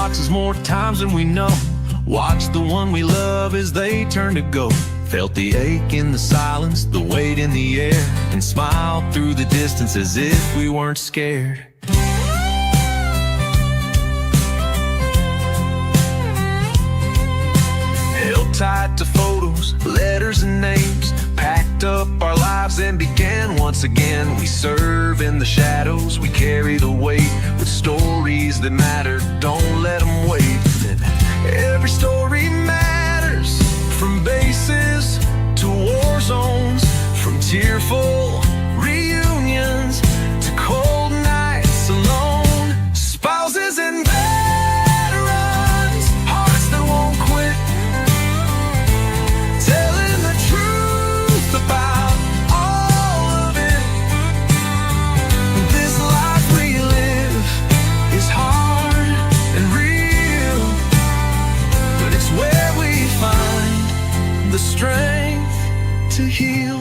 boxes more times than we know. Watched the one we love as they turn to go. Felt the ache in the silence, the weight in the air, and smiled through the distance as if we weren't scared. Held tight to photos, letters and names, packed up our lives and began once again. We serve in the shadows, we carry the weight, with stories that matter, don't let them wait. Every story matters, from bases to war zones, from tearful reunions to cold nights alone. Spouses and veterans, hearts that won't quit, telling the truth about all of it. This life we live is hard and real, but it's where we find the strength to heal.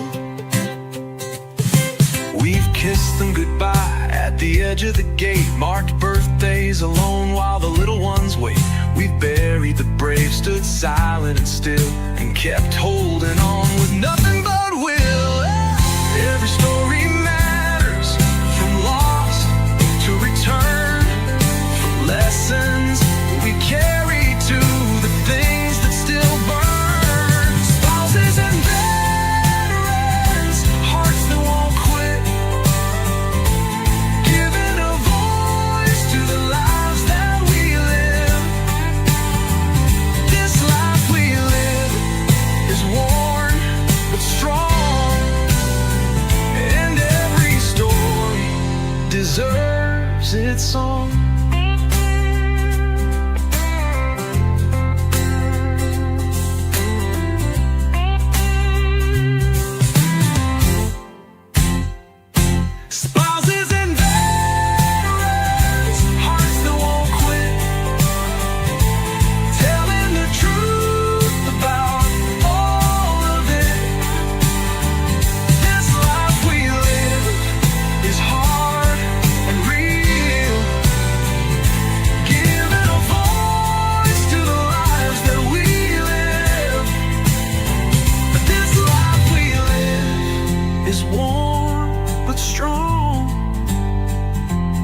We've kissed them goodbye at the edge of the gate, marked birthdays alone while the little ones wait. We've buried the brave, stood silent and still, and kept holding on with nothing but will. Every story matters, from loss to return, from lessons we carry to the things that still burn. Spouses and veterans, hearts that won't quit, giving a voice to the lives that we live. This life we live is worn but strong, and every story deserves its song. Spouses and veterans, hearts that won't quit, telling the truth about all of it. This life we live is hard and real, giving a voice to the lives that we live. But this life we live is warm but strong,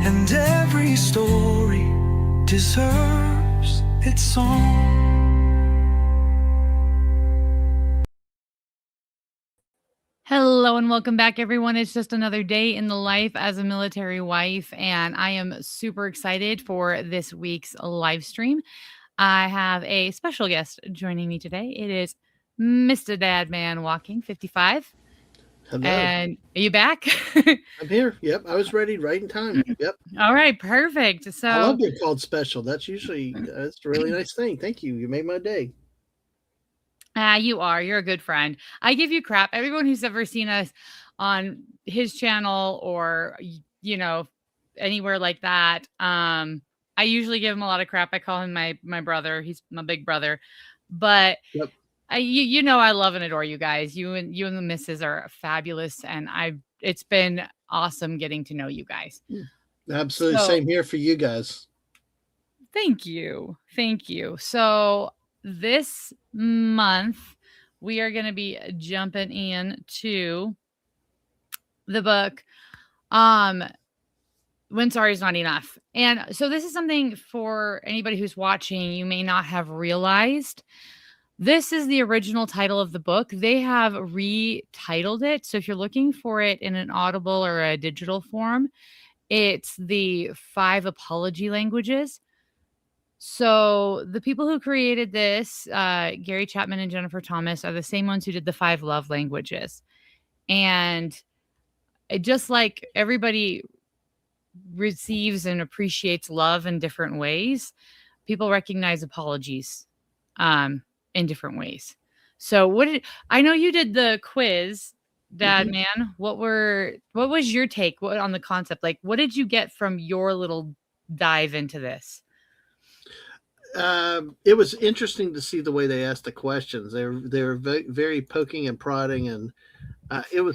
and every story deserves its song. Hello and welcome back, everyone. It's just another day in the life as a military wife, and I am super excited for this week's live stream. I have a special guest joining me today. It is Mr. Dadman Walking 55. Hello. And are you back? I'm here. Yep. I was ready right in time. Yep. All right, perfect. I So love being called special. That's usually, that's a really nice thing. Thank you. You made my day. you're a good friend. I give you crap. Everyone who's ever seen us on his channel or anywhere like that, I usually give him a lot of crap. I call him my brother. He's my big brother. But Yep. I love and adore you guys. You and the missus are fabulous, and it's been awesome getting to know you guys. Absolutely. So- Same here for you guys. Thank you. So this month we are going to be jumping into the book When Sorry Is Not Enough. And so this is something for anybody who's watching you may not have realized. This is the original title of the book. They have retitled it. So if you're looking for it in an audible or a digital form, it's the 5 apology languages. So the people who created this, Gary Chapman and Jennifer Thomas, are the same ones who did the 5 love languages. And just like everybody receives and appreciates love in different ways, people recognize apologies in different ways. So I know you did the quiz, Dad Man. What was your take on the concept? Like, what did you get from your little dive into this? It was interesting to see the way they asked the questions. They were very, very poking and prodding, and they were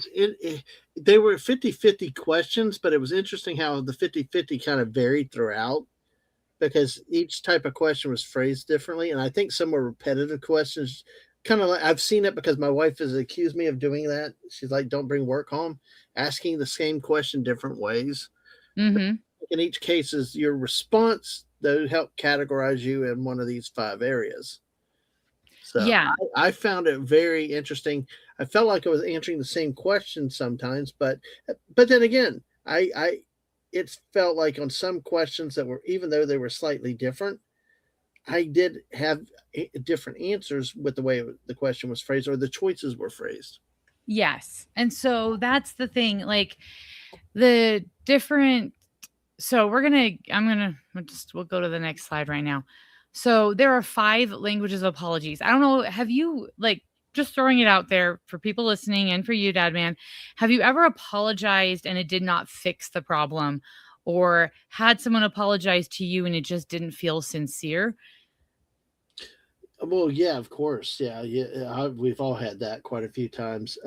50-50 questions, but it was interesting how the 50-50 kind of varied throughout. because each type of question was phrased differently, and I think some were repetitive questions. Kind of like I've seen it because my wife has accused me of doing that. She's like, "Don't bring work home," asking the same question different ways. Mm-hmm. In each case, is your response that help categorize you in one of these 5 areas. So Yeah. I found it very interesting. I felt like I was answering the same question sometimes, but then again, I it felt like on some questions that were, even though they were slightly different, I did have different answers with the way the question was phrased or the choices were phrased. Yes. And so that's the thing. Like the different so we'll go to the next slide right now. So there are 5 languages of apologies. I don't know, have you like just throwing it out there for people listening and for you, Dad Man, have you ever apologized and it did not fix the problem, or had someone apologize to you and it just didn't feel sincere? Well, yeah, of course, yeah. We've all had that quite a few times.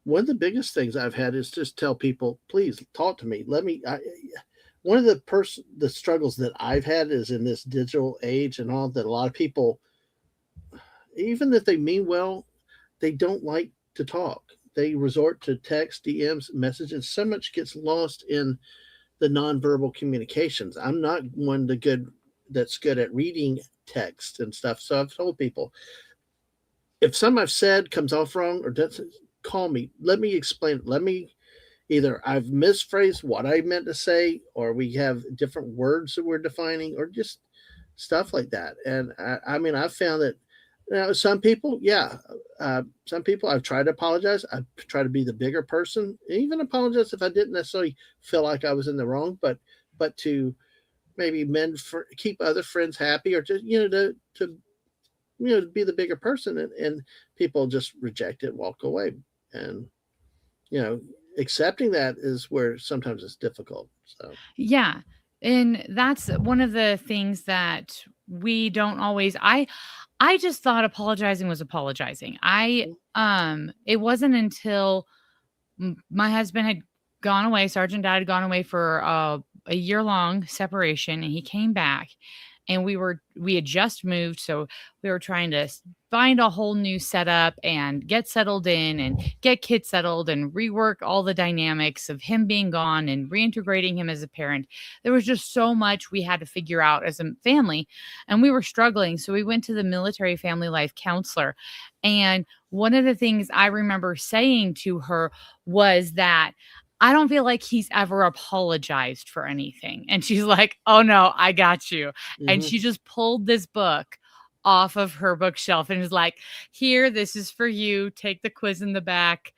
One of the biggest things I've had is just tell people, please talk to me. One of the struggles that I've had is in this digital age and all that a lot of people, even if they mean well, they don't like to talk. They resort to text, DMs, messages. So much gets lost in the nonverbal communications. I'm not one that's good at reading text and stuff. So I've told people, if something I've said comes off wrong or doesn't, call me. Let me explain it. Let me either I've misphrased what I meant to say, or we have different words that we're defining, or just stuff like that. And I mean, I've found that some people, some people I've tried to apologize. I try to be the bigger person, even apologize if I didn't necessarily feel like I was in the wrong, but to maybe keep other friends happy, or just to be the bigger person, and people just reject it, walk away, and you know accepting that is where sometimes it's difficult. So Yeah. And that's one of the things that we don't always I just thought apologizing was apologizing. It wasn't until my husband had gone away, Sergeant Dad had gone away for a year long separation, and he came back, and we had just moved, so we were trying to find a whole new setup and get settled in and get kids settled and rework all the dynamics of him being gone and reintegrating him as a parent. There was just so much we had to figure out as a family, and we were struggling. So we went to the military family life counselor, and one of the things I remember saying to her was that I don't feel like he's ever apologized for anything. And she's like, "Oh no, I got you." And hmm she just pulled this book off of her bookshelf and was like, "Here, this is for you. Take the quiz in the back.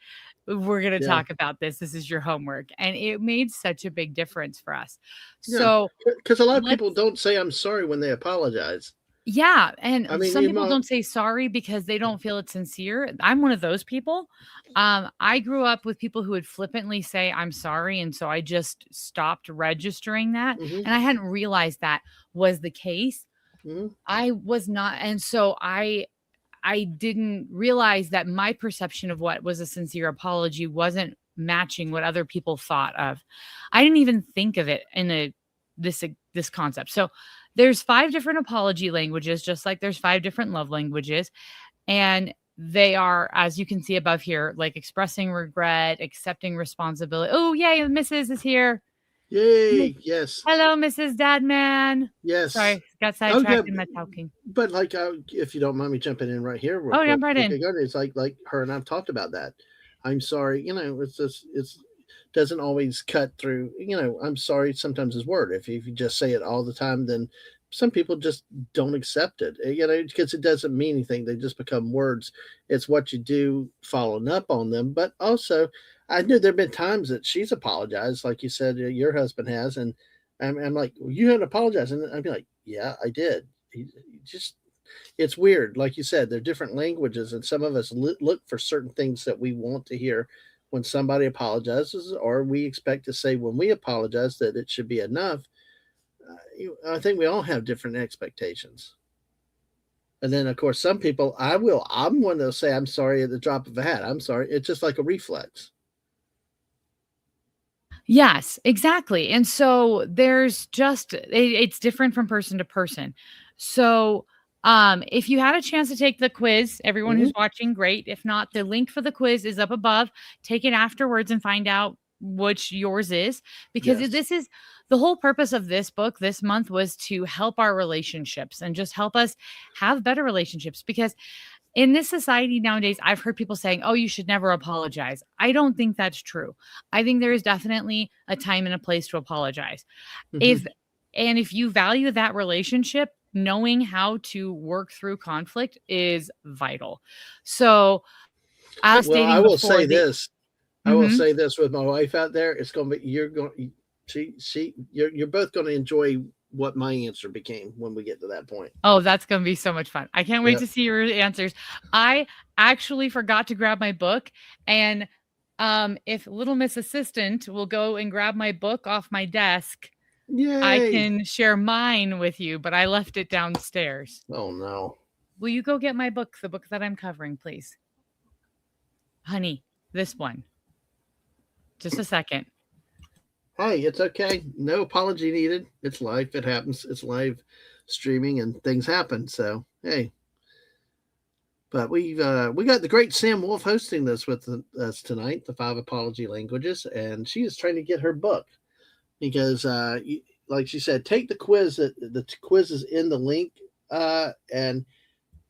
We're going to yeah, talk about this. This is your homework." And it made such a big difference for us. yeah, So because a lot of people let's don't say I'm sorry when they apologize. yeah, I and mean, some people don't say sorry because they don't feel it's sincere. I'm one of those people. I grew up with people who would flippantly say I'm sorry, and so I just stopped registering that, hmm and I hadn't realized that was the case. hmm I was not, and so I didn't realize that my perception of what was a sincere apology wasn't matching what other people thought of. I didn't even think of it in this concept. So there's 5 different apology languages, just like there's 5 different love languages, and they are, as you can see above here, like expressing regret, accepting responsibility. Oh, yay, Mrs. is here. Mi- Yay! Yes, Hello, Mrs. Dadman. yes. Sorry, got Oh yeah, sidetracked in my talking. but like, if you don't mind me jumping in right here, real Oh, quick, jump right okay, in. good. It's like her and I've talked about that. I'm sorry. It's just it's doesn't always cut through. I'm sorry sometimes is word. If you just say it all the time, then some people just don't accept it. Because it doesn't mean anything. They just become words. It's what you do following up on them. But also, I knew there've been times that she's apologized, like you said, your husband has, and I'm like, well, you hadn't apologized, and I'd be like, yeah, I did. He just it's weird. Like you said, they're different languages, and some of us look for certain things that we want to hear when somebody apologizes, or we expect to say when we apologize that it should be enough. I think we all have different expectations. And then, of course, some people, I'm one that'll say, I'm sorry at the drop of a hat. I'm sorry. It's just like a reflex. Yes, exactly. And so there's just it's different from person to person. So if you had a chance to take the quiz, everyone Hmm. who's watching, great. If not, the link for the quiz is up above. Take it afterwards and find out which yours is, because Yes. this is the whole purpose of this book this month was to help our relationships and just help us have better relationships, because in this society nowadays, I've heard people saying, "Oh, you should never apologize." I don't think that's true. I think there is definitely a time and a place to apologize. Hmm. If if you value that relationship, knowing how to work through conflict is vital. So, as Well, I stating will before say the this. I will Mhm. say this with my wife out there. It's going to be you're going. You're both going to enjoy what my answer became when we get to that point. Oh, that's gonna be so much fun. I can't wait Yep. to see your answers. I actually forgot to grab my book, and, if Little Miss Assistant will go and grab my book off my desk, I Yay! can share mine with you, but I left it downstairs. Oh no. Will you go get my book, the book that I'm covering, please? Honey, this one. Just a second. Hey, it's okay. No apology needed. It's life. It happens. It's live streaming and things happen. So hey, but we got the great Sam Wolf hosting this with us tonight, the 5 apology languages, and she is trying to get her book because like she said, take the quiz. That the quiz is in the link, and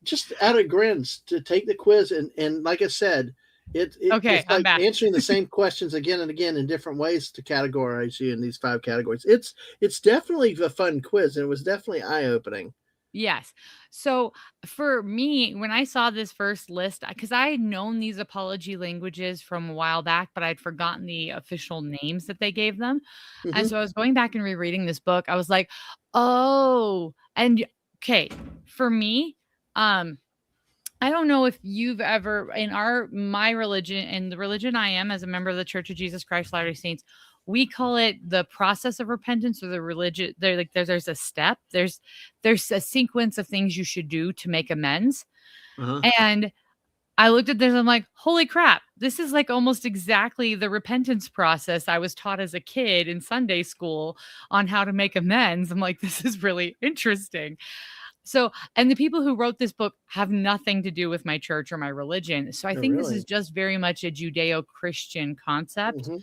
just out of grins to take the quiz and like I said, Okay, it's I'm like back. answering the same questions again and again in different ways to categorize you in these 5 categories. It's definitely a fun quiz and it was definitely eye opening. Yes. So for me, when I saw this first list, because I had known these apology languages from a while back, but I'd forgotten the official names that they gave them. And Hmm. so I was going back and rereading this book. I was like, oh, and okay, for me, um, I don't know if you've ever in my religion and the religion I am as a member of the Church of Jesus Christ Latter-day Saints, we call it the process of repentance or the religion. There's a step. There's a sequence of things you should do to make amends. Uh-huh. And I looked at this, I'm like, holy crap, this is like almost exactly the repentance process I was taught as a kid in Sunday school on how to make amends. I'm like, this is really interesting. So, and the people who wrote this book have nothing to do with my church or my religion. So I Oh, think this is really? just very much a Judeo-Christian concept. Hmm.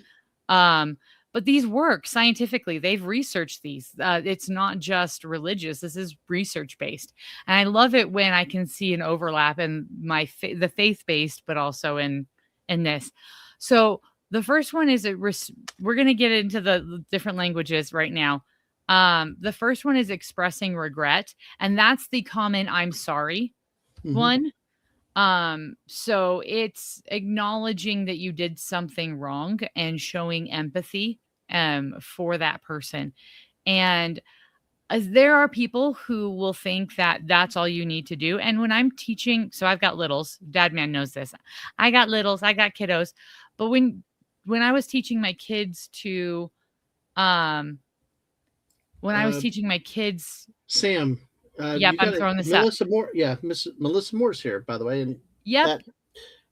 Um, but these work scientifically. They've researched these. It's not just religious. This is research based, and I love it when I can see an overlap in the faith based, but also in this. So the first one is we're going to get into the different languages right now. The first one is expressing regret, and that's the common "I'm sorry" Hmm. one. So it's acknowledging that you did something wrong and showing empathy for that person. And as there are people who will think that that's all you need to do. And when I'm teaching, so I've got littles, Dad Man knows this. I got littles, I got kiddos. But when I was teaching my kids to um when I was uh, teaching my kids, Sam, yep, you I'm got a throwing this up. Melissa Moore. Yeah, Miss Melissa Moore's here, by the way, and Yep. that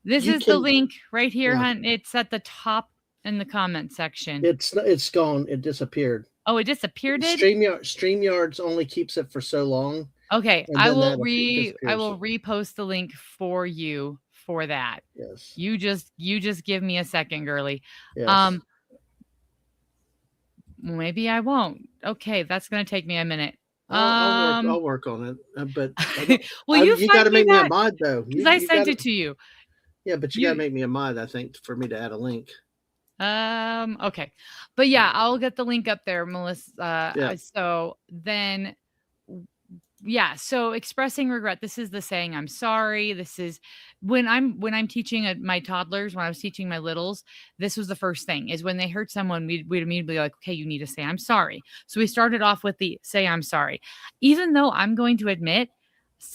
This you is the can. link right here, Yeah, hun. It's at the top in the comment section. it's gone. It disappeared. Oh, it disappeared. StreamYards only keeps it for so long, Okay, and then that I disappears. will repost the link for you for that. Yes, You just give me a second, girly. yes. Um, maybe I won't. Okay, that's gonna take me a minute. I'll work. Um, I'll work on it. But I don't. will you You got find to me make me a that? mod though. Because I You got sent to. it to you. Yeah, but you got to You make me a mod. I think for me to add a link. okay. But yeah, I'll get the link up there, Melissa. Yeah. So then yeah, so expressing regret, this is the saying I'm sorry. This is when I'm teaching my toddlers, when I was teaching my littles, this was the first thing is when they hurt someone, we'd immediately be like, okay, you need to say I'm sorry. So we started off with the say I'm sorry, even though I'm going to admit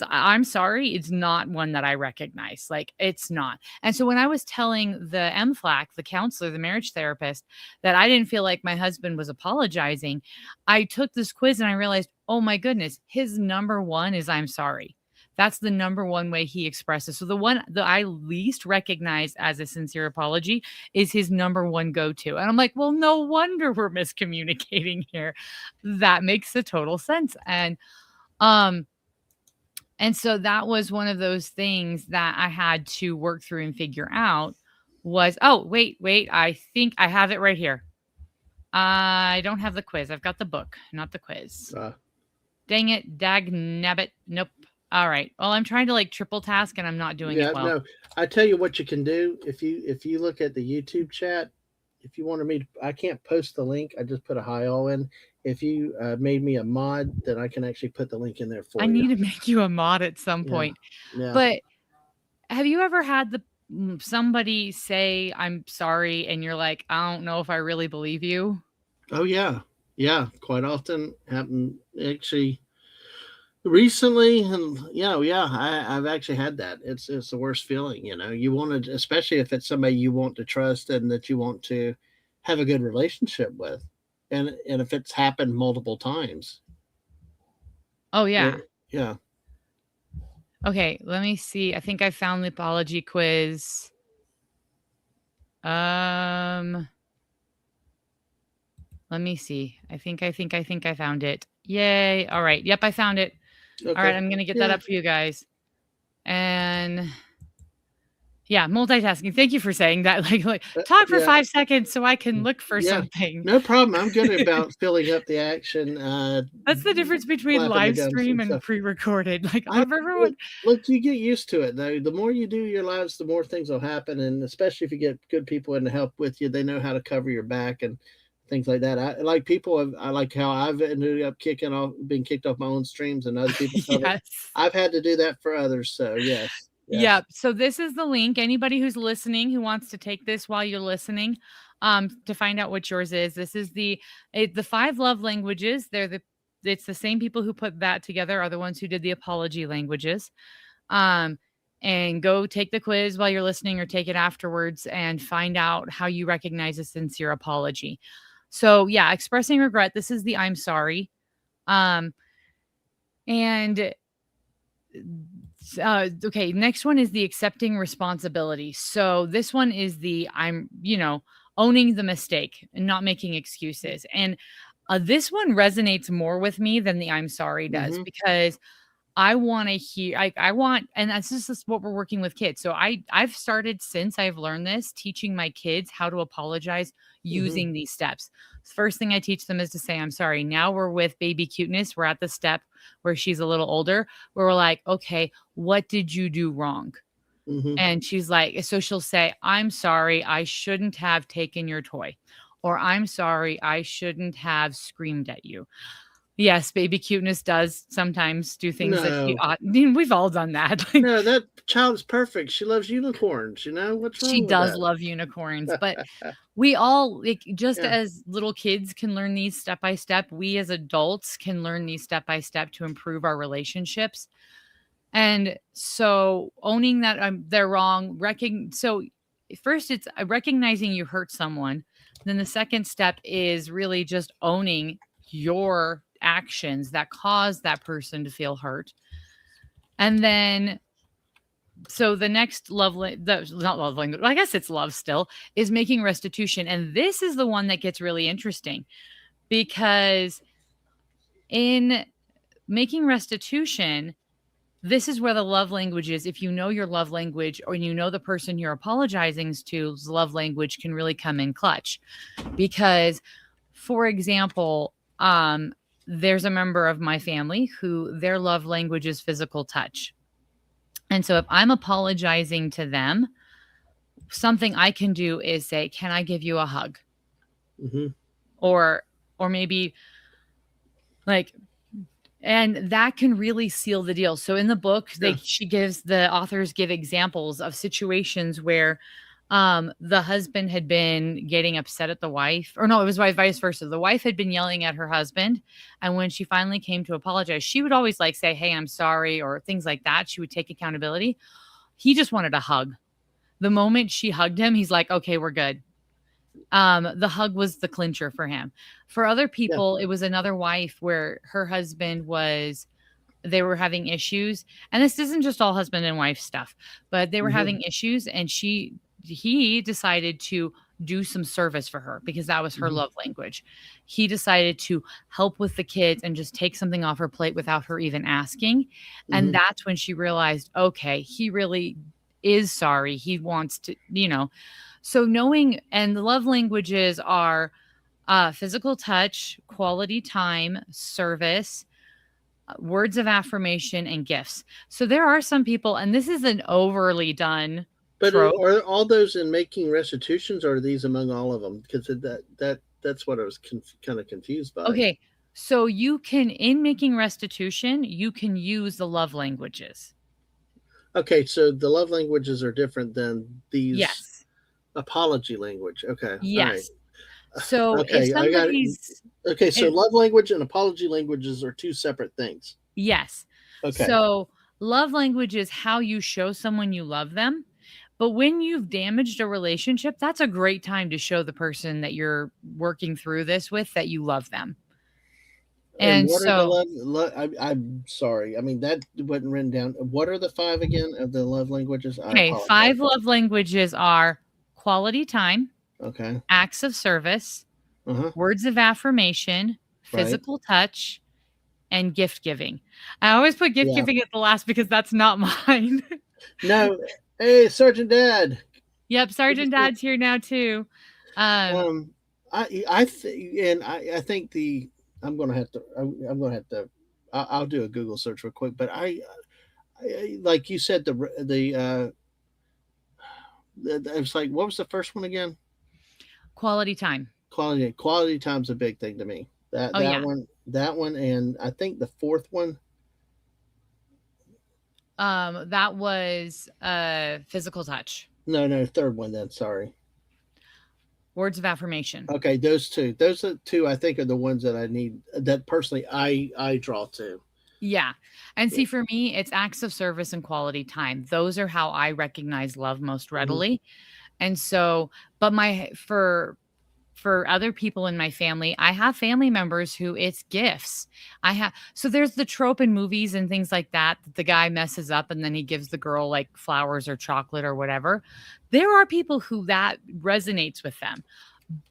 I'm sorry, it's not one that I recognize. Like it's not. And so when I was telling the MFLAC, the counselor, the marriage therapist, that I didn't feel like my husband was apologizing, I took this quiz and I realized, oh my goodness, his number one is I'm sorry. That's the number one way he expresses. So the one that I least recognize as a sincere apology is his number one go-to. And I'm like, well, no wonder we're miscommunicating here. That makes a total sense. Um and so that was one of those things that I had to work through and figure out was, oh, wait, I think I have it right here. I don't have the quiz. I've got the book, not the quiz. Dang it, dag nabbit. Nope. All right. Well, I'm trying to like triple task and I'm not doing it well. No. I tell you what you can do. If you look at the YouTube chat, if you wanted me to, I can't post the link. I just put a hi all in. If you made me a mod, then I can actually put the link in there for you. I need to make you a mod at some point. Yeah. But have you ever had somebody say, I'm sorry, and you're like, I don't know if I really believe you? Oh, yeah. Yeah. Quite often happen actually recently. And I've actually had that. It's the worst feeling, you want to, especially if it's somebody you want to trust and that you want to have a good relationship with. And if it's happened multiple times. Oh, yeah. Yeah. Okay, let me see. I think I found the apology quiz. Let me see. I think I found it. Yay. All right. Yep, I found it. Okay. All right, I'm going to get that up for you guys. And yeah, multitasking. Thank you for saying that. Like talk for 5 seconds so I can look for something. No problem. I'm good about filling up the action. That's the difference between live stream and pre-recorded. Like everyone. Look, you get used to it though. The more you do your lives, the more things will happen. And especially if you get good people in to help with you, they know how to cover your back and things like that. I like how I've ended up being kicked off my own streams and other people. Yes. I've had to do that for others. So yes. Yeah. So this is the link. Anybody who's listening who wants to take this while you're listening, to find out what yours is. This is the 5 love languages. It's the same people who put that together are the ones who did the apology languages. And go take the quiz while you're listening or take it afterwards and find out how you recognize a sincere apology. So yeah, expressing regret. This is the I'm sorry. Okay, next one is the accepting responsibility. So this one is the owning the mistake and not making excuses. And this one resonates more with me than the I'm sorry does, because I want to hear, and that's just what we're working with kids. So I've started, since I've learned this, teaching my kids how to apologize using these steps. First thing I teach them is to say, I'm sorry. Now we're with baby cuteness. We're at the step where she's a little older, where we're like, okay, what did you do wrong? And she's like, so she'll say, I'm sorry, I shouldn't have taken your toy. Or I'm sorry, I shouldn't have screamed at you. Yes, baby cuteness does sometimes do things that she ought. We've all done that. No, that child is perfect. She loves unicorns. What's wrong? She does love unicorns, but we all as little kids can learn these step by step. We as adults can learn these step by step to improve our relationships. And so owning that they're wrong. So first, it's recognizing you hurt someone. Then the second step is really just owning your actions that cause that person to feel hurt. And then, so the next not love language, I guess it's love still, is making restitution. And this is the one that gets really interesting, because in making restitution, this is where the love language is. If you know your love language, or you know the person you're apologizing to's love language, can really come in clutch. Because, for example, there's a member of my family who their love language is physical touch. And so if I'm apologizing to them, something I can do is say, can I give you a hug? Or maybe and that can really seal the deal. So in the book, the authors give examples of situations where the husband had been getting upset at the wife, or no, it was vice versa. The wife had been yelling at her husband. And when she finally came to apologize, she would always say, hey, I'm sorry, or things like that. She would take accountability. He just wanted a hug. The moment she hugged him, he's like, okay, we're good. The hug was the clincher for him. For other people, it was another wife where her husband was they were having issues, and this isn't just all husband and wife stuff, but they were Mhm. having issues, and he decided to do some service for her because that was her Mhm. love language. He decided to help with the kids and just take something off her plate without her even asking. And Mhm. that's when she realized, okay, he really is sorry. He wants to, So knowing, and the love languages are physical touch, quality time, service, words of affirmation, and gifts. So there are some people, and this is an overly done But trope. are all those in making restitutions, or are these among all of them? Because that's what I was kind of confused by. Okay. So you can, in making restitution, you can use the love languages. Okay, so the love languages are different than these Yes. apology language. Okay, all right. Yes. So if Okay, I got it. somebody's, Okay, so it, love language and apology languages are two separate things. yes. Okay. So love language is how you show someone you love them. But when you've damaged a relationship, that's a great time to show the person that you're working through this with that you love them. And And what are the so, I'm sorry. I mean, that wasn't written down. What are the five again of the love languages? I okay, apologize. 5 love languages are quality time, Okay. acts of service, Uh-huh. words of affirmation, Right. physical touch, and gift giving. I always put gift Yeah. giving at the last because that's not mine. No. Hey, Sergeant Dad. Yep, Good to Sergeant see Dad's here now too. Um, Um, I think, and I think I'm gonna have to. I'm gonna have to. I'll do a Google search real quick. But like you said, it's like, what was the first one again? quality time. Quality time's a big thing to me. Oh yeah. That one, and I think the fourth one. That was physical touch. No, no, third one. Then sorry. Words of affirmation. Okay, those two. Those are two. I think are the ones that I need. That personally, I draw to. Yeah. And Yeah. see, for me, it's acts of service and quality time. Those are how I recognize love most Mhm. readily. And so, but for other people in my family, I have family members who it's gifts. I have so there's the trope in movies and things like that that the guy messes up and then he gives the girl like flowers or chocolate or whatever. There are people who that resonates with them.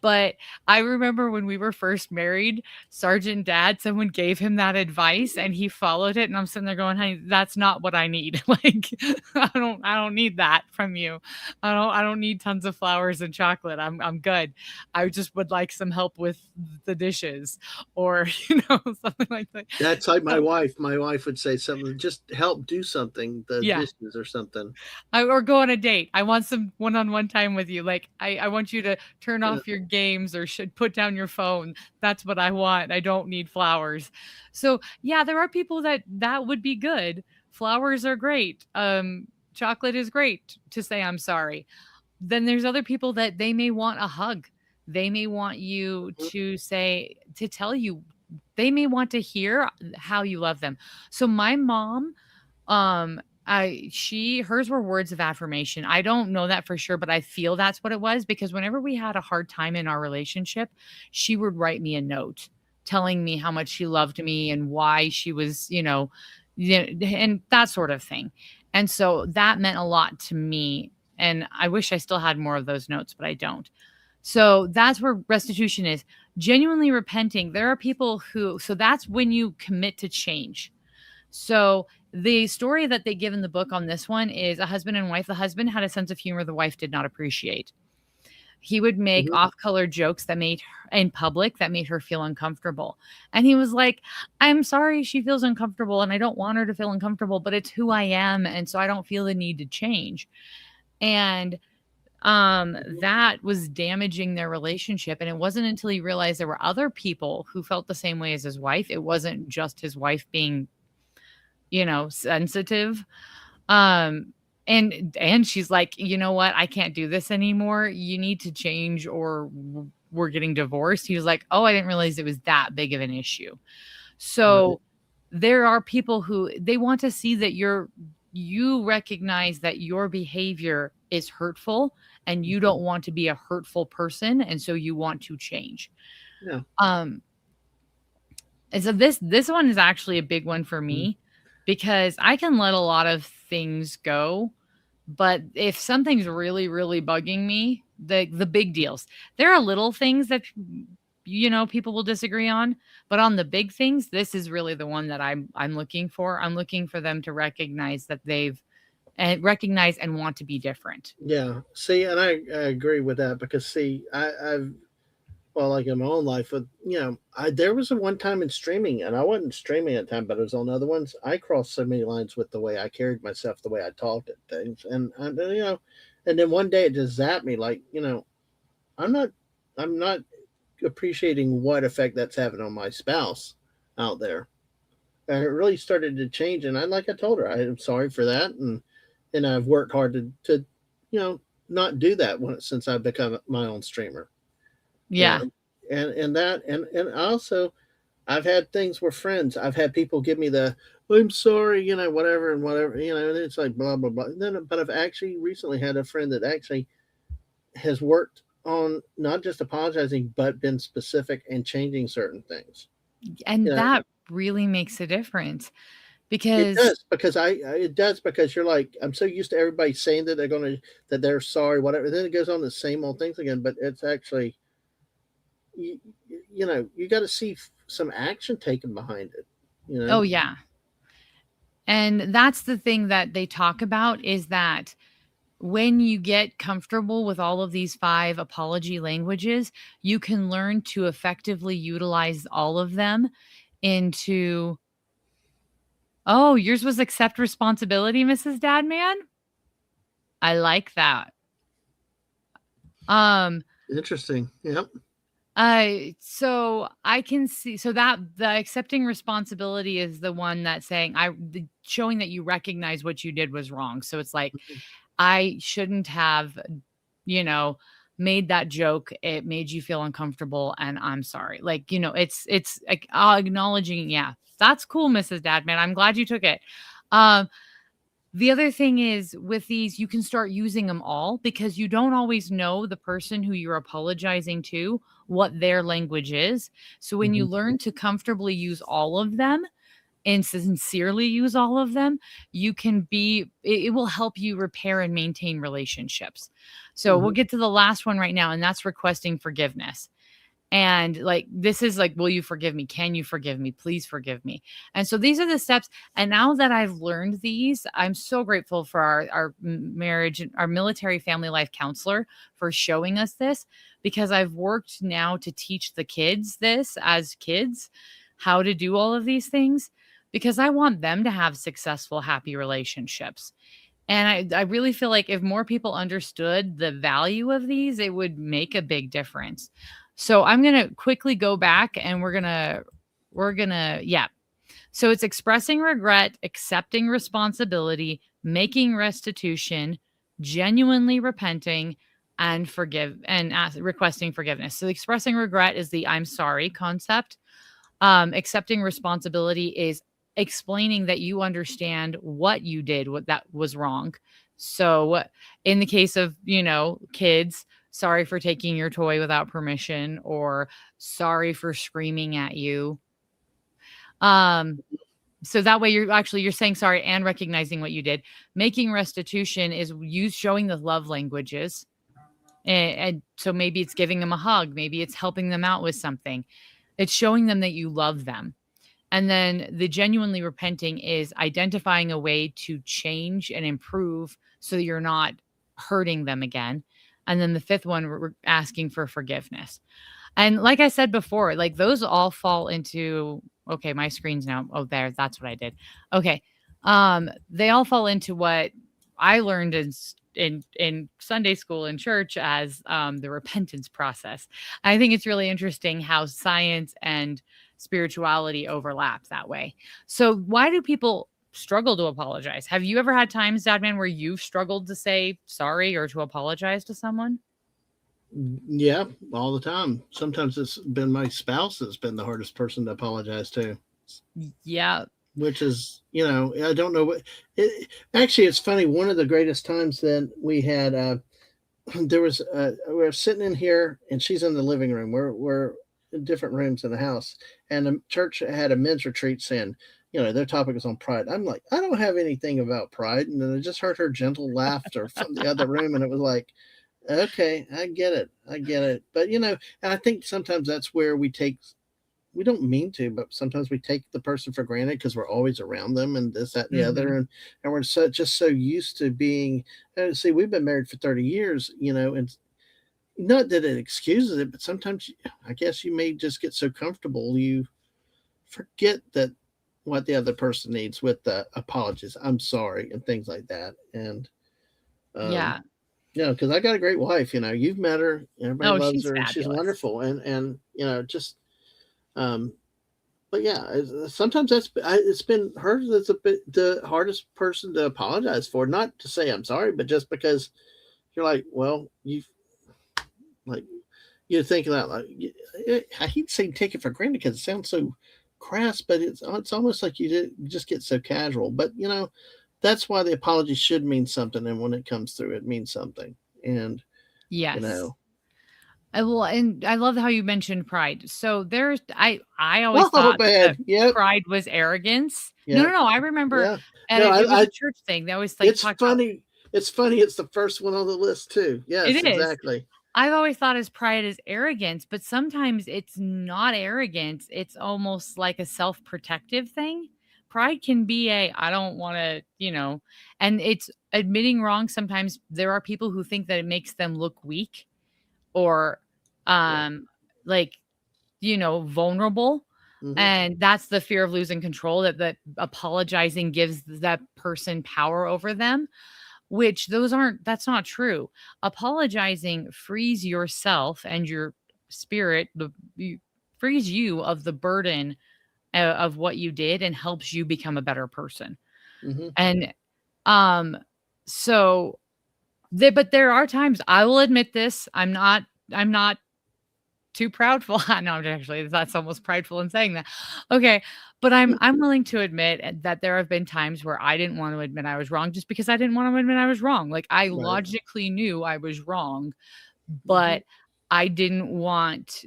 But I remember when we were first married, Sergeant Dad, someone gave him that advice and he followed it. And I'm sitting there going, honey, that's not what I need. Like, I don't need that from you. I don't need tons of flowers and chocolate. I'm good. I just would like some help with the dishes or, something like that. That's like my So, wife. My wife would say something, just help do something, the yeah. dishes or something. Or go on a date. I want some one-on-one time with you. Like I want you to turn Uh, off your games or should put down your phone. That's what I want. I don't need flowers. So yeah, there are people that would be good. Flowers are great. Chocolate is great to say I'm sorry. Then there's other people that they may want a hug. They may want you to tell you, they may want to hear how you love them. So my mom, hers were words of affirmation. I don't know that for sure, but I feel that's what it was because whenever we had a hard time in our relationship, she would write me a note telling me how much she loved me and why she was, and that sort of thing. And so that meant a lot to me. And I wish I still had more of those notes, but I don't. So that's where restitution is genuinely repenting. There are people so that's when you commit to change. So the story that they give in the book on this one is a husband and wife. The husband had a sense of humor the wife did not appreciate. He would make mhm. off-color jokes that made her in public that made her feel uncomfortable. And he was like, "I'm sorry she feels uncomfortable and I don't want her to feel uncomfortable, but it's who I am and so I don't feel the need to change." And that was damaging their relationship, and it wasn't until he realized there were other people who felt the same way as his wife. It wasn't just his wife being sensitive. And she's like, "You know what? I can't do this anymore. You need to change or we're getting divorced." He was like, "Oh, I didn't realize it was that big of an issue." Right. So there are people who they want to see that you recognize that your behavior is hurtful and you don't want to be a hurtful person and so you want to change. Yeah. And so this one is actually a big one for Mhm. me. because I can let a lot of things go, but if something's really, really bugging me, the big deals, there are little things that people will disagree on, but on the big things, this is really the one that I'm looking for. I'm looking for them to recognize that they've and recognize and want to be different. Yeah. See, and I agree with that because see, I've well, like in my own life, with there was a one time in streaming, and I wasn't streaming at the time, but it was on other ones. I crossed so many lines with the way I carried myself, the way I talked at things, and then one day it just zapped me, like I'm not, I'm not appreciating what effect that's having on my spouse out there, and it really started to change. And I told her, I'm sorry for that, and I've worked hard to not do that since I've become my own streamer. You Yeah. know, and that and also I've had things where friends, I've had people give me the I'm sorry, whatever and whatever, and it's like blah blah blah. And then, but I've actually recently had a friend that actually has worked on not just apologizing, but been specific and changing certain things. You And know, that really makes a difference it because does because it does because you're like I'm so used to everybody saying that that they're sorry, whatever. Then it goes on the same old things again, but it's actually you, you got to see some action taken behind it. You oh know. yeah. And that's the thing that they talk about is that when you get comfortable with all of these 5 apology languages, you can learn to effectively utilize all of them into oh, yours was accept responsibility, Mrs. Dadman? I like that. Um, Interesting. Yep. so I can see so that the accepting responsibility is the one that's saying showing that you recognize what you did was wrong. So it's like I shouldn't have, you know, made that joke. It made you feel uncomfortable and I'm sorry. Like, it's like acknowledging, yeah, that's cool, Mrs. Dadman. I'm glad you took it. Um, the other thing is with these, you can start using them all because you don't always know the person who you're apologizing to, what their language is. So when you Mhm. learn to comfortably use all of them and sincerely use all of them, you can it will help you repair and maintain relationships. So we'll Mhm. get to the last one right now, and that's requesting forgiveness. And like, this is like, will you forgive me? Can you forgive me? Please forgive me. And so these are the steps. And now that I've learned these, I'm so grateful for our marriage, our military family life counselor for showing us this because I've worked now to teach the kids this as kids, how to do all of these things because I want them to have successful, happy relationships. And I really feel like if more people understood the value of these, it would make a big difference. So I'm going to quickly go back and yeah. So it's expressing regret, accepting responsibility, making restitution, genuinely repenting, and requesting forgiveness. So expressing regret is the I'm sorry concept. Accepting responsibility is explaining that you understand what you did, what that was wrong. So, in the case of, kids, sorry for taking your toy without permission, or sorry for screaming at you. So that way you're saying sorry and recognizing what you did. Making restitution is you showing the love languages. And so maybe it's giving them a hug, maybe it's helping them out with something. It's showing them that you love them. And then the genuinely repenting is identifying a way to change and improve so that you're not hurting them again. And then the fifth one, we're asking for forgiveness. And like I said before, like those all fall into okay, my screen's now. Oh, there, that's what I did. Okay. They all fall into what I learned in Sunday school and church as the repentance process. I think it's really interesting how science and spirituality overlap that way. So why do people struggle to apologize? Have you ever had times, Dadman, where you've struggled to say sorry or to apologize to someone? Yeah, all the time. Sometimes it's been my spouse that's been the hardest person to apologize to, Yeah. which is, I don't know what. Actually, it's funny. One of the greatest times that we had, there was, we were sitting in here, and she's in the living room. We're in different rooms in the house, and the church had a men's retreat saying, their topic was on pride. I'm like, I don't have anything about pride. And then I just heard her gentle laughter from the other room. And it was like, okay, I get it. I get it. But, and I think sometimes that's where we don't mean to, but sometimes we take the person for granted because we're always around them and this, that, and the other. Mhm. And we're just so used to being, see, we've been married for 30 years, and not that it excuses it, but sometimes I guess you may just get so comfortable you forget that what the other person needs with the apologies, I'm sorry, and things like that. And um, Yeah. because I got a great wife. You've met her, everybody Oh, loves she's her, and she's fabulous. wonderful. And just um, but yeah, sometimes it's been her that's a bit the hardest person to apologize for. Not to say I'm sorry, but just because you're like, well, you like you're thinking that like I hate saying take it for granted because it sounds so crass, but it's almost like you just get so casual. But that's why the apology should mean something, and when it comes through, it means something. And you Yes. know, And I love how you mentioned pride. So I always oh thought man, that yep, pride was arrogance. No, no, yep, no. I remember yeah. at No, it was I a church thing. They always like it's talk about funny. It's funny. It's the first one on the list too. Yes, it is. exactly. I've always thought as pride is arrogance, but sometimes it's not arrogance. It's almost like a self-protective thing. Pride can be a I don't want to, and it's admitting wrong. Sometimes there are people who think that it makes them look weak or Yeah. like vulnerable. Hmm. And that's the fear of losing control that apologizing gives that person power over them, which that's not true. Apologizing frees yourself and your spirit, frees you of the burden of what you did and helps you become a better person. Hmm. And um so but there are times I will admit this. I'm not too proudful. No, actually, that's almost prideful in saying that. Okay, but I'm willing to admit that there have been times where I didn't want to admit I was wrong just because I didn't want to admit I was wrong. Like I Right. logically knew I was wrong, Hmm. but I didn't want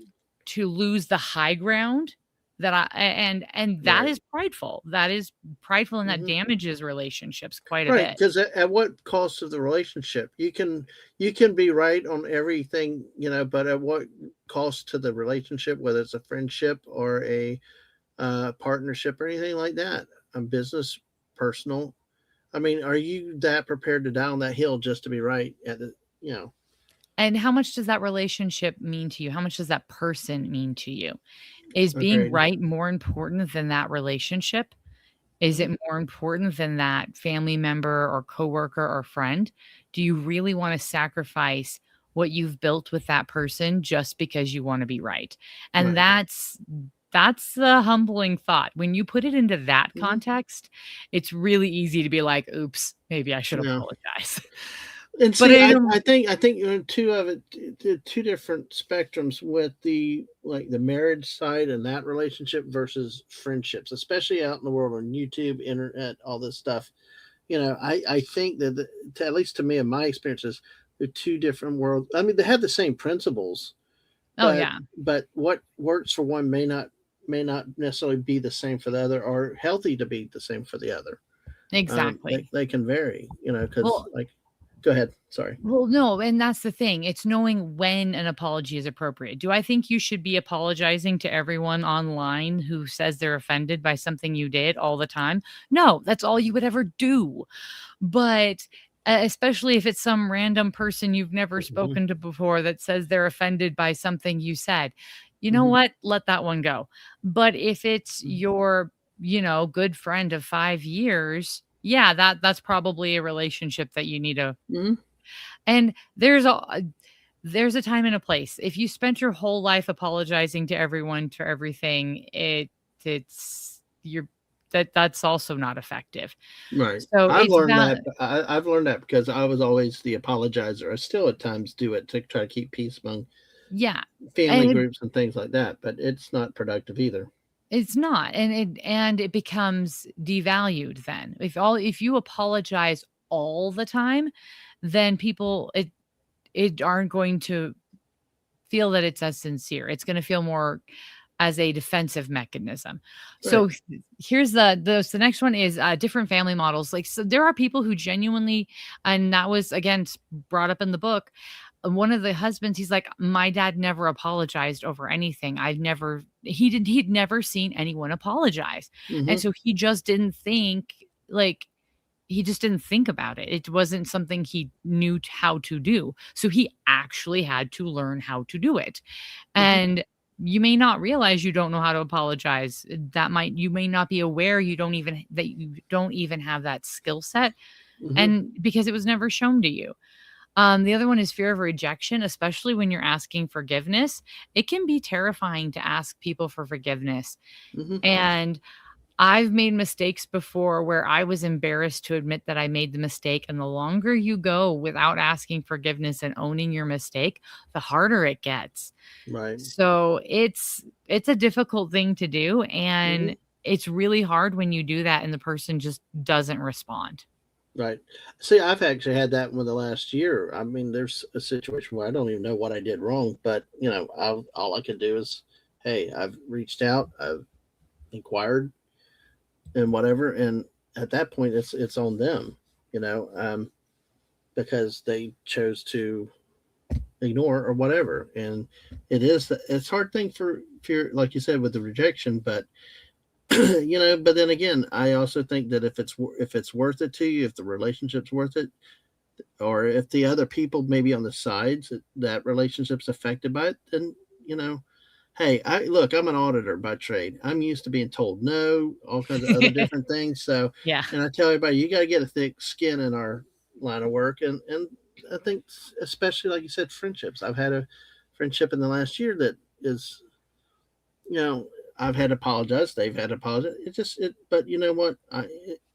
to lose the high ground that and that Right. is prideful. That is prideful and that Hmm. damages relationships quite a Right, bit. because at what cost of the relationship? You can be right on everything, but at what cost to the relationship, whether it's a friendship or a partnership or anything like that, a business, personal. I mean, are you that prepared to die on that hill just to be right at the, you know? And how much does that relationship mean to you? How much does that person mean to you? Is being Agreed. right more important than that relationship? Is it Hmm. more important than that family member or coworker or friend? Do you really wanna sacrifice what you've built with that person just because you wanna be right? And Right. that's the humbling thought. When you put it into that Hmm. context, it's really easy to be like, "Oops, maybe I should No. apologize." And But see, I I think two different spectrums with the like the marriage side and that relationship versus friendships, especially out in the world on YouTube, internet, all this stuff. I think that at least to me, in my experiences, they're two different worlds. I mean, they have the same principles, Oh, but yeah. what works for one may not necessarily be the same for the other, or healthy to be the same for the other. They Exactly. they can vary, because Well like, go ahead. Sorry. Well, no, and that's the thing. It's knowing when an apology is appropriate. Do I think you should be apologizing to everyone online who says they're offended by something you did all the time? No, that's all you would ever do. But especially if it's some random person you've never Hmm. spoken to before that says they're offended by something you said, you know Hmm. what? Let that one go. But if it's Hmm. your, good friend of 5 years, yeah, that's probably a relationship that you need to Hmm. and there's a time and a place. If you spent your whole life apologizing to everyone for everything, it's you're that's also not effective. Right. So I've it's learned about that. I've learned that because I was always the apologizer. I still at times do it to try to keep peace among yeah. family And groups and things like that, but it's not productive either. it's not. And it becomes devalued then. If you apologize all the time, then people it aren't going to feel that it's as sincere. It's going to feel more as a defensive mechanism. Right. So here's the next one is different family models. Like, so there are people who genuinely, and that was again brought up in the book. One of the husbands, he's like, my dad never apologized over anything. He'd never seen anyone apologize. And Hmm. so he just didn't think, like, he just didn't think about it. It wasn't something he knew how to do. So he actually had to learn how to do it. Hmm. And you may not realize you don't know how to apologize. You may not be aware you don't even have that skill set, Hmm. and because it was never shown to you. The other one is fear of rejection, especially when you're asking forgiveness. It can be terrifying to ask people for forgiveness. Hmm. And I've made mistakes before where I was embarrassed to admit that I made the mistake. And the longer you go without asking forgiveness and owning your mistake, the harder it gets. Right. So it's a difficult thing to do. Hmm. And it's really hard when you do that and the person just doesn't respond. Right. See, I've actually had that one the last year. I mean, there's a situation where I don't even know what I did wrong, but all I can do is, hey, I've reached out, I've inquired, and whatever, and at that point, it's on them, you know, because they chose to ignore or whatever, and it's a hard thing for fear, like you said, with the rejection, but but then again, I also think that if it's worth it to you, if the relationship's worth it, or if the other people maybe on the sides that relationship's affected by it, then you know, hey, I'm an auditor by trade. I'm used to being told no, all kinds of other different things. So, Yeah. and I tell everybody, you got to get a thick skin in our line of work, and I think especially like you said, friendships. I've had a friendship in the last year that is, you know, I've had to apologize. They've had to apologize. But you know what?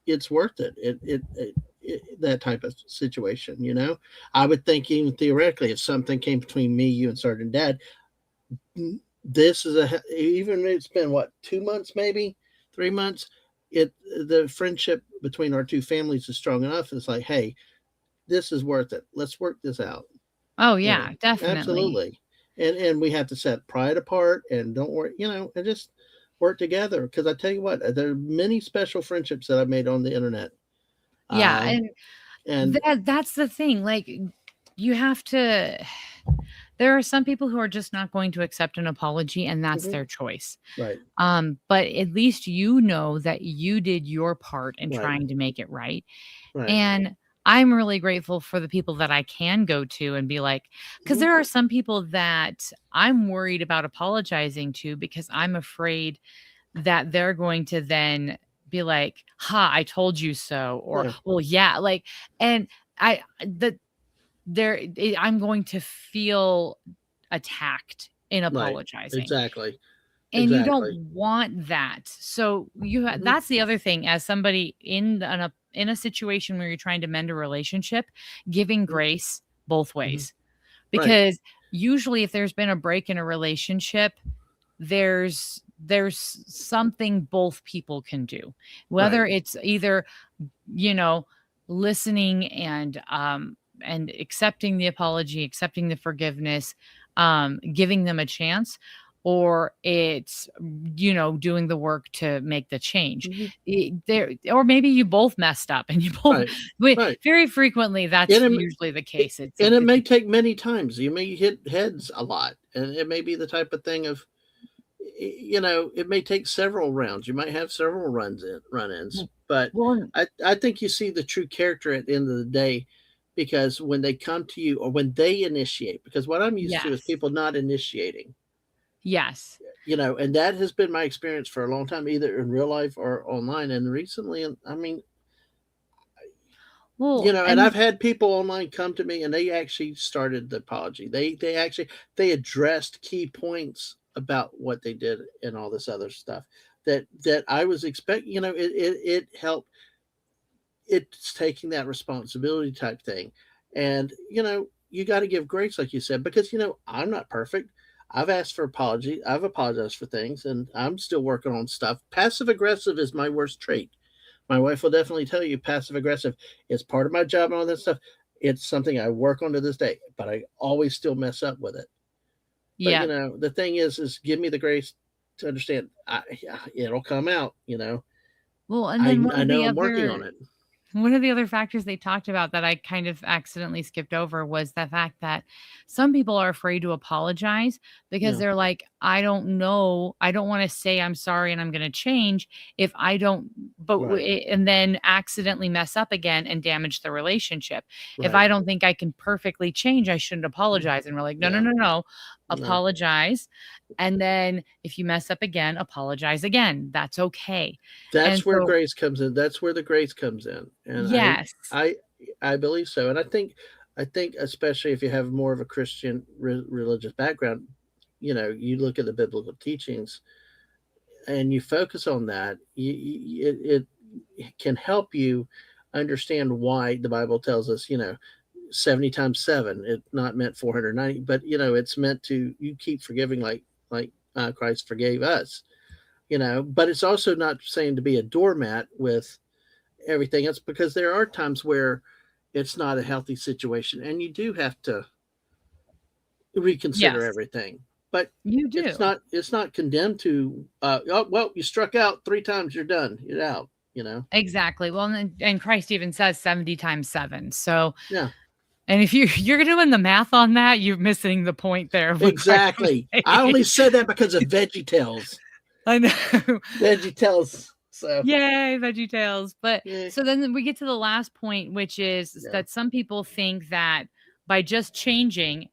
It's worth it. That type of situation. I would think even theoretically, if something came between me, you, and Sergeant Dad, this is even if it's been what 2 months, maybe 3 months. The friendship between our two families is strong enough. It's like, hey, this is worth it. Let's work this out. Oh You know, yeah, definitely. absolutely. And we have to set pride apart and don't worry, and just work together. Because I tell you what, there are many special friendships that I've made on the internet. Yeah, Uh, and and that's the thing. Like, you have to there are some people who are just not going to accept an apology, and that's mhm, their choice. right, But at least you know that you did your part in right, trying to make it right. right. And I'm really grateful for the people that I can go to and be like, because Mhm, there are some people that I'm worried about apologizing to because I'm afraid that they're going to then be like, ha, I told you so, or yeah, well, yeah, like, and I the I'm going to feel attacked in right. apologizing. Exactly, And you don't exactly. want that. So Hmm. that's the other thing as somebody in a situation where you're trying to mend a relationship, giving grace both Hmm. ways. Right. Because usually if there's been a break in a relationship, there's something both people can do. Right. Whether it's either, you know, listening and accepting the apology, accepting the forgiveness, giving them a chance, or it's, doing the work to make the change. Hmm. There, or maybe you both messed up and you both Right. Right. very frequently that's And usually the case. it It's may take many times. You may hit heads a lot, and it may be the type of thing of, it may take several rounds. You might have several run-ins, but well, I think you see the true character at the end of the day, because when they come to you or when they initiate, because what I'm used to is yes. people not initiating, Yes. and that has been my experience for a long time, either in real life or online. And recently, I mean, Well, and and I've had people online come to me and they actually started the apology. They addressed key points about what they did and all this other stuff that I was expecting. It helped. It's taking that responsibility type thing, and you got to give grace, like you said, because I'm not perfect. I've asked for apology. I've apologized for things, and I'm still working on stuff. Passive aggressive is my worst trait. My wife will definitely tell you passive aggressive is part of my job and all that stuff. It's something I work on to this day, but I always still mess up with it. But yeah. the thing is give me the grace to understand. It'll come out. Well, and then I know I'm working on it. one of the other factors they talked about that I kind of accidentally skipped over was the fact that some people are afraid to apologize because Yeah, they're like, I don't know, I don't want to say I'm sorry and I'm going to change if I don't, right, and then accidentally mess up again and damage the relationship. If right. I don't think I can perfectly change, I shouldn't apologize. And we're like, no, no, Yeah, no, no, no. apologize. And then if you mess up again, apologize again. That's okay. And That's where so, grace comes in. That's where the grace comes in, and yes. I believe so. And I think especially if you have more of a Christian religious background, you look at the biblical teachings and you focus on that. It can help you understand why the Bible tells us, 70 times 7. It's not meant 490, but it's meant to you keep forgiving like Christ forgave us. But it's also not saying to be a doormat with everything else, because there are times where it's not a healthy situation and you do have to reconsider Yes, everything. But you it's do. not condemned to oh well, you struck out 3 times, you're done, you're out. Exactly. Well, and Christ even says 70 times 7. So, Yeah, and if you're doing the math on that, you're missing the point there of what Christ was exactly. I saying. only said that because of Veggie Tales. I know. Veggie Tales. So Yay, Veggie Tales. But yeah, so then we get to the last point, which is yeah, that some people think that by just changing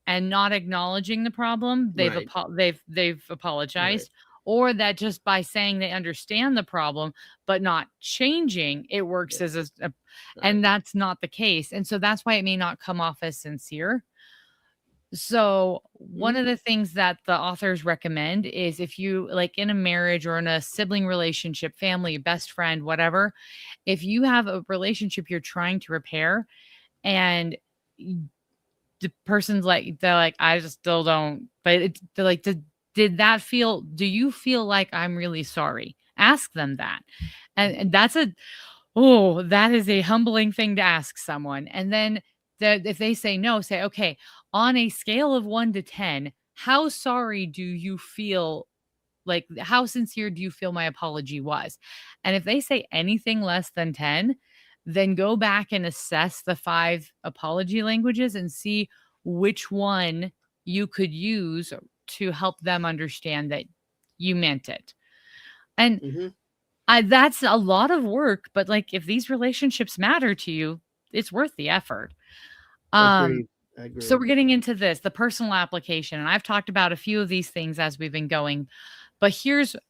and not acknowledging the problem, right, they've right, apologized, or that just by saying they understand the problem but not changing, it works yeah, as right. and that's not the case. And so that's why it may not come off as sincere. So, one Hmm. of the things that the authors recommend is if you like in a marriage or in a sibling relationship, family, best friend, whatever, if you have a relationship you're trying to repair and the person's like, they're like, I just still don't, but they're like, do you feel like I'm really sorry? Ask them that. And that is a humbling thing to ask someone. And then if they say no, say, okay, on a scale of 1 to 10, how sorry do you feel? Like, how sincere do you feel my apology was? And if they say anything less than 10, then go back and assess the 5 apology languages and see which one you could use to help them understand that you meant it. And Hmm. that's a lot of work, but like if these relationships matter to you, it's worth the effort. Um, Agreed. so Agreed. we're getting into this, the personal application. And I've talked about a few of these things as we've been going. But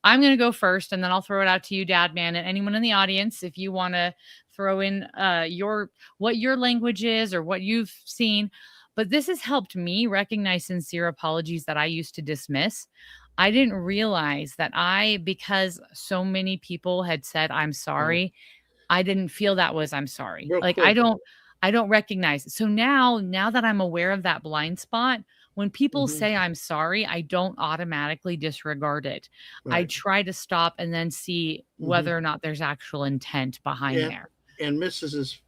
I'm going to go first, and then I'll throw it out to you, Dad, man, and anyone in the audience if you want to throw in what your language is or what you've seen. But this has helped me recognize sincere apologies that I used to dismiss. I didn't realize that because so many people had said I'm Yeah. sorry, I didn't feel that was I'm sorry. Real Like quick. I don't recognize it. So now that I'm aware of that blind spot, when people Hmm. say I'm sorry, I don't automatically disregard it. I Right. try to stop and then see Hmm. whether or not there's actual intent behind And there. Mrs. is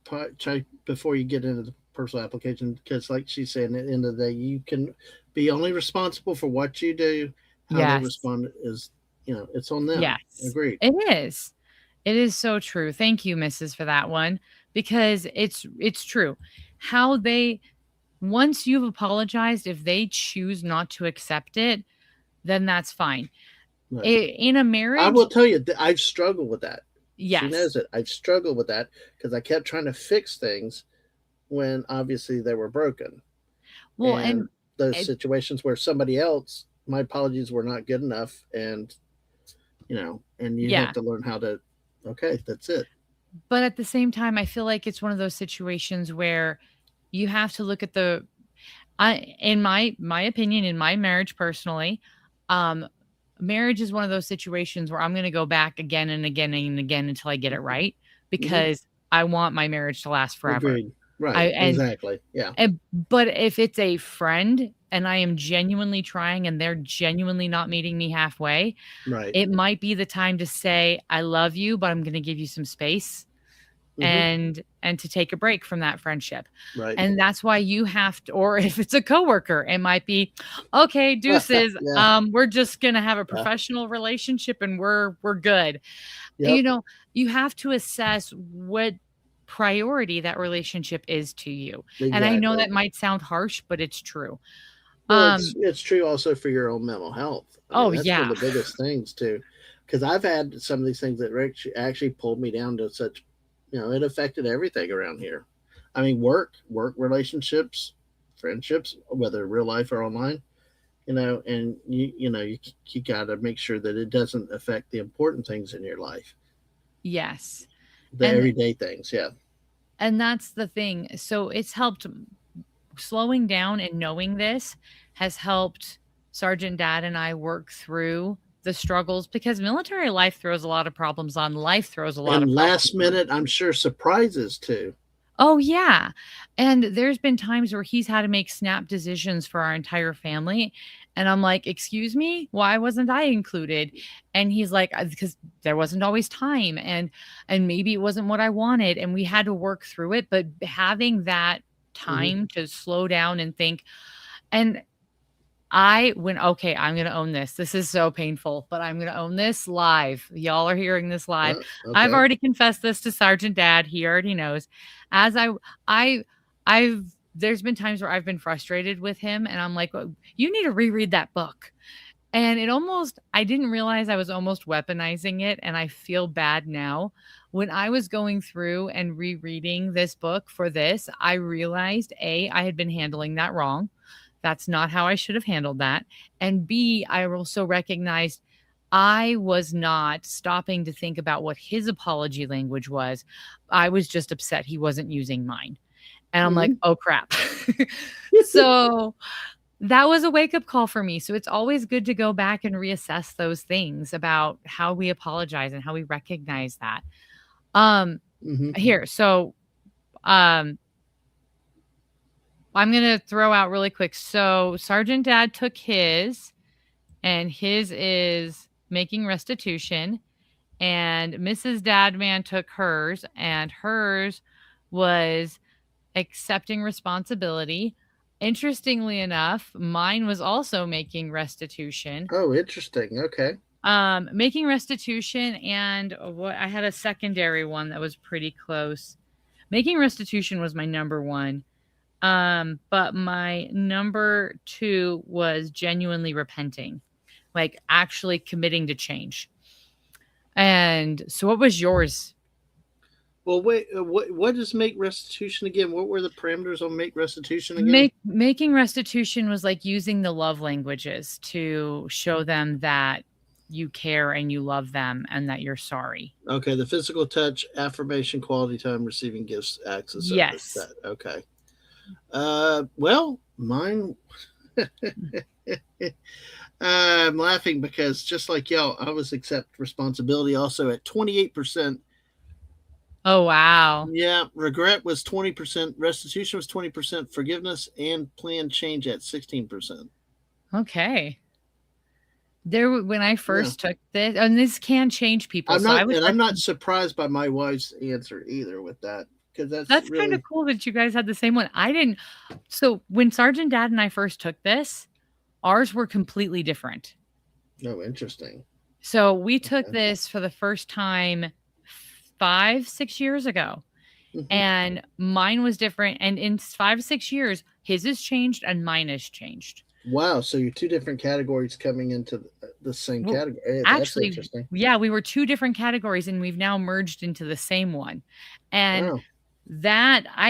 before you get into the personal application, because like she said, at the end of the day, you can be only responsible for what you do. How they Yes. respond is, it's on them. Yes. Agreed. It is. It is so true. Thank you, Mrs. for that one because it's true. How they Once you've apologized, if they choose not to accept it, then that's fine. Right. In a I marriage, will tell you that I've struggled with that. She yes. knows it. I've struggled with that because I kept trying to fix things when obviously they were broken. Well, And those and situations where somebody else, my apologies were not good enough, and and you have yeah, to learn how to, okay, that's it. but at the same time, I feel like it's one of those situations where you have to look at in my opinion, in my marriage personally, um, marriage is one of those situations where I'm going to go back again and again and again until I get it Hmm. right Hmm. because I want my marriage to last forever. Agreed. Right. I Exactly. Yeah. but if it's a friend and I am genuinely trying and they're genuinely not meeting me halfway, Right. it might be the time to say, I love you, but I'm going to give you some space Hmm. and to take a break from that friendship. Right. And that's why you have to, or if it's a coworker, it might be, okay, deuces. Yeah. We're just gonna have a Yeah. professional relationship and we're good. You Yep. know, you have to assess what priority that relationship is to you. And I know Exactly. that might sound harsh, but it's true. Well, Um, it's true also for your own mental health. I mean, oh that's one yeah. of the biggest things too, because I've had some of these things that actually pulled me down to such, it affected everything around here. I mean, work relationships, friendships, whether real life or online. And you got to make sure that it doesn't affect the important things in your life, Yes. the And everyday things. Yeah. that's the thing. So it's helped slowing down and knowing this has helped Sergeant Dad and I work through the struggles because military life throws a lot of problems on life throws a lot of And problems last on. minute, I'm sure surprises too. Oh yeah. And there's been times where he's had to make snap decisions for our entire family. And I'm like, excuse me, why wasn't I included? And he's like, because there wasn't always time and maybe it wasn't what I wanted. And we had to work through it. But having that Hmm. time to slow down and think, and I went, okay, I'm going to own this. This is so painful, but I'm going to own this live. Y'all are hearing this live. I've Okay. already confessed this to Sergeant Dad. He already knows. As I, I've, there's been times where I've been frustrated with him and I'm like, "Well, you need to reread that book." And I didn't realize I was almost weaponizing it. And I feel bad now. When I was going through and rereading this book for this, I realized A, I had been handling that wrong. That's not how I should have handled that. And B, I also recognized I was not stopping to think about what his apology language was. I was just upset he wasn't using mine. And I'm like, Hmm. oh crap. So that was a wake up call for me. So it's always good to go back and reassess those things about how we apologize and how we recognize that. Um, Hmm. here, so um, I'm gonna throw out really quick. So Sergeant Dad took his, and his is making restitution, and Mrs. Dadman took hers, and hers was accepting responsibility. Interestingly enough, mine was also making restitution. Oh, interesting. Okay. Making restitution, and what I had a secondary one that was pretty close. Making restitution was my number one. But my number two was genuinely repenting, like actually committing to change. And so what was yours? Well, wait. What does make restitution again? What were the parameters on make restitution again? Making restitution was like using the love languages to show them that you care and you love them and that you're sorry. Okay, the physical touch, affirmation, quality time, receiving gifts, acts of service. Yes. That okay. Well, mine. I'm laughing because just like y'all, I was accept responsibility also at 28%. Oh wow. Yeah, regret was 20%, restitution was 20%, forgiveness and plan change at 16%. Okay. When I Yeah. first took this, and this can change people. So I would I'm not surprised by my wife's answer either with that because that's That's kind of really cool that you guys had the same one. I didn't. So when Sergeant Dad and I first took this, ours were completely different. no interesting. So we took Okay. this for the first time 5, 6 years ago, Hmm. and mine was different. And in 5, 6 years, his has changed and mine has changed. Wow, so you're two different categories coming into the same Well, category. Hey, that's actually, interesting. yeah, we were two different categories, and we've now merged into the same one. And Wow. that I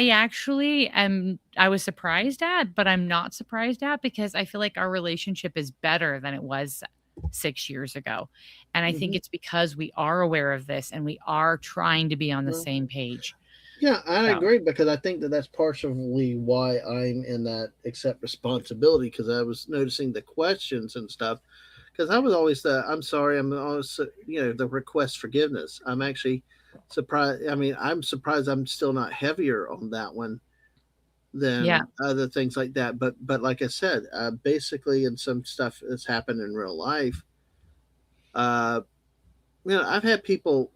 was surprised at, but I'm not surprised at because I feel like our relationship is better than it was 6 years ago. And I think Hmm. it's because we are aware of this and we are trying to be on the Well, same page. yeah, I So, agree because I think that that's partially why I'm in that accept responsibility because I was noticing the questions and stuff. Because I was always I'm sorry, I'm always, the request forgiveness. I'm actually surprised. I mean, I'm surprised I'm still not heavier on that one yeah. than other things like that. But like I said, basically, in some stuff that's happened in real life, uh, I've had people.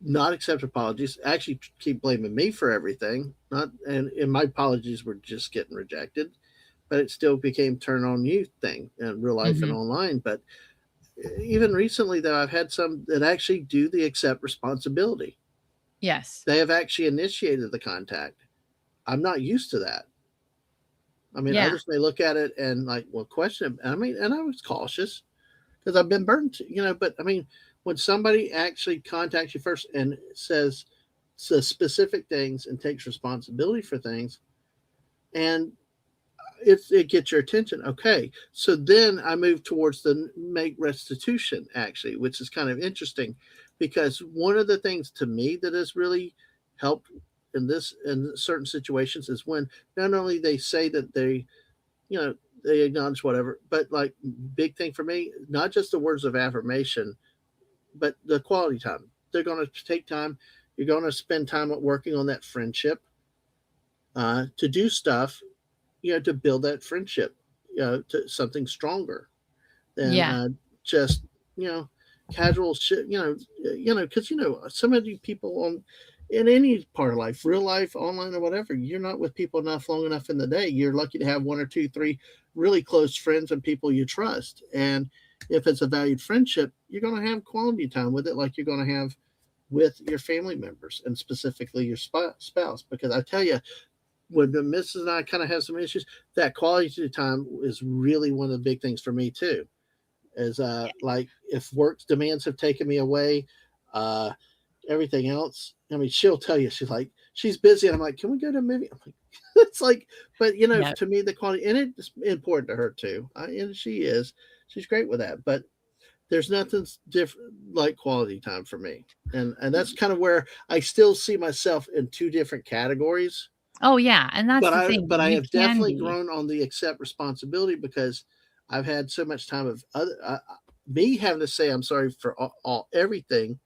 not accept apologies, actually keep blaming me for everything. Not and my apologies were just getting rejected, but it still became turn on you thing in real life and Mhm. online. But even recently, though, I've had some that actually do the accept responsibility. Yes. They have actually initiated the contact. I'm not used to that. I mean, Yeah. others may look at it and like, well, question. I mean, and I was cautious because I've been burned, But I mean, when somebody actually contacts you first and says specific things and takes responsibility for things, and it gets your attention. Okay, so then I move towards the make restitution actually, which is kind of interesting, because one of the things to me that has really helped in certain situations is when not only they say that you know they acknowledge whatever, but like big thing for me, not just the words of affirmation, but the quality time. They're going to take time. You're going to spend time working on that friendship, to do stuff, to build that friendship, to something stronger than Yeah. just you know casual shit. Because some of you people on in any part of life, real life, online, or whatever, you're not with people enough long enough in the day. You're lucky to have one or two, three really close friends and people you trust. And if it's a valued friendship, you're going to have quality time with it, like you're going to have with your family members and specifically your spouse. Because I tell you, when the missus and I kind of have some issues, that quality time is really one of the big things for me too. Is like if work demands have taken me away, uh, everything else. I mean, she'll tell you she's busy, and I'm like, can we go to a movie? I'm like, it's like, but Yeah. to me the quality and it's important to her too, and she's great with that. But there's nothing different like quality time for me, and that's kind of where I still see myself in two different categories. Oh, yeah, and that's But the I thing. but I You have can definitely be. grown on the accept responsibility because I've had so much time of me having to say I'm sorry for all everything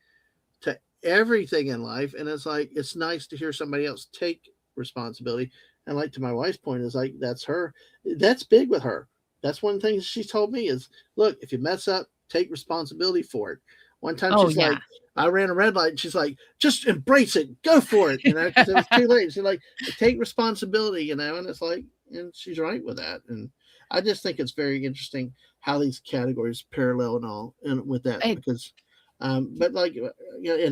to everything in life, and it's like it's nice to hear somebody else take responsibility. And like to my wife's point is like that's big with her. That's one thing she's told me is, look, if you mess up, take responsibility for it. One time Oh, she's yeah. like, I ran a red light, and she's like, just embrace it, go for it, because it was too late. She's like, take responsibility, and it's like, and she's right with that. And I just think it's very interesting how these categories parallel and all, and with that It because but like, and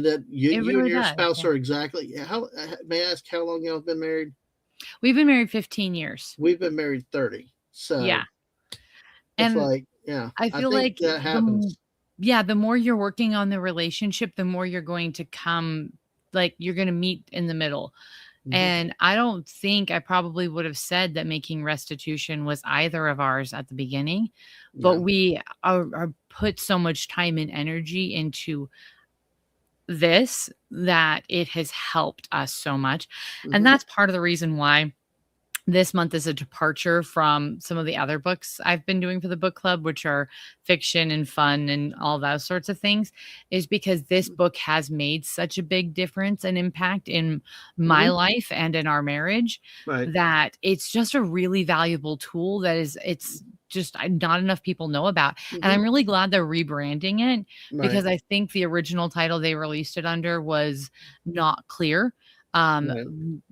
that it you and really your does, spouse yeah. are exactly how, may I ask how long y'all have been married? We've been married 15 years. We've been married 30. Yeah, So it's and like, yeah, I I feel think like that happens. yeah, the more you're working on the relationship, the more you're going to come like, you're gonna meet in the middle. Hmm. And I don't think I probably would have said that making restitution was either of ours at the beginning, but Yeah. we are put so much time and energy into this that it has helped us so much. And Hmm. that's part of the reason why this month is a departure from some of the other books I've been doing for the book club, which are fiction and fun and all those sorts of things, is because this book has made such a big difference and impact in my Hmm. life and in our marriage Right. that it's just a really valuable tool that is it's just not enough people know about. And Hmm. I'm really glad they're rebranding it Right. because I think the original title they released it under was not clear. Right.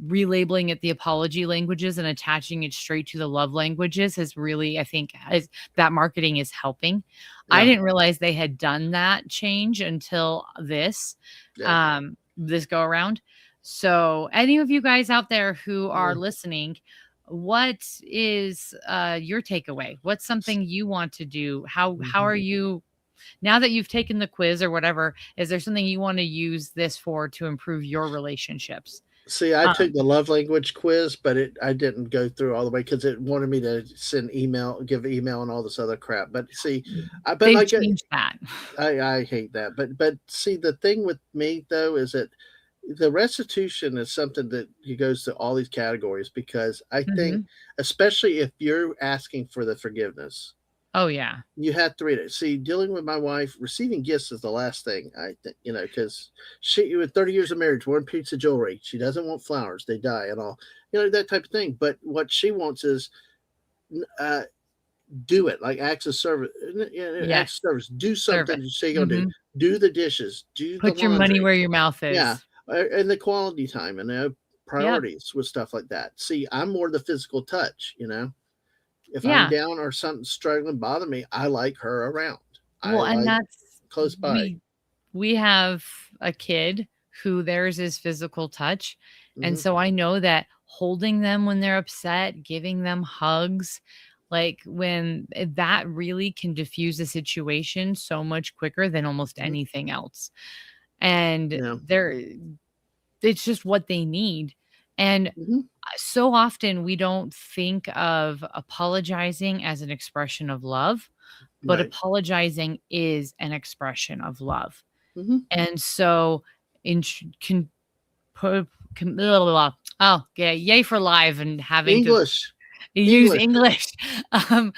Relabeling it the apology languages and attaching it straight to the love languages has really, I think, is that marketing is helping. I Yeah. didn't realize they had done that change until Yeah. this go around. So, any of you guys out there who are Yeah. listening, what is your takeaway? What's something you want to do? How Mhm. are you now that you've taken the quiz or whatever, is there something you want to use this for to improve your relationships? See, I took Um, the love language quiz, but I didn't go through all the way because it wanted me to send email, give email, and all this other crap. But see, but they've like changed that. I hate that. But see, the thing with me though is that the restitution is something that he goes to all these categories because I think, Mhm. especially if you're asking for the forgiveness, Oh, yeah. you have to read it. See, dealing with my wife, receiving gifts is the last thing I think, because she with 30 years of marriage, one piece of jewelry. She doesn't want flowers; they die and all, that type of thing. But what she wants is uh, do it like acts of service. Acts Yes. of service. Do something Service. you say you're gonna do. Mhm. do the dishes, do the Put your money laundry. where your mouth Yeah, is. and the quality time and Yep. priorities with stuff like that. See, I'm more the physical touch, you know. If I'm Yeah. down or something's struggling bother me, I like her around. I Well, and like that's close by. we have a kid who theirs is physical touch. And Mhm. so I know that holding them when they're upset, giving them hugs, like when that really can diffuse a situation so much quicker than almost Mhm. anything else. And Yeah. it's just what they need. And Mhm. so often we don't think of apologizing as an expression of love, but Right. apologizing is an expression of love. Mhm. And so in can put can blah, blah, blah. Oh, yeah, yay for live and having to English. use English. English. Um,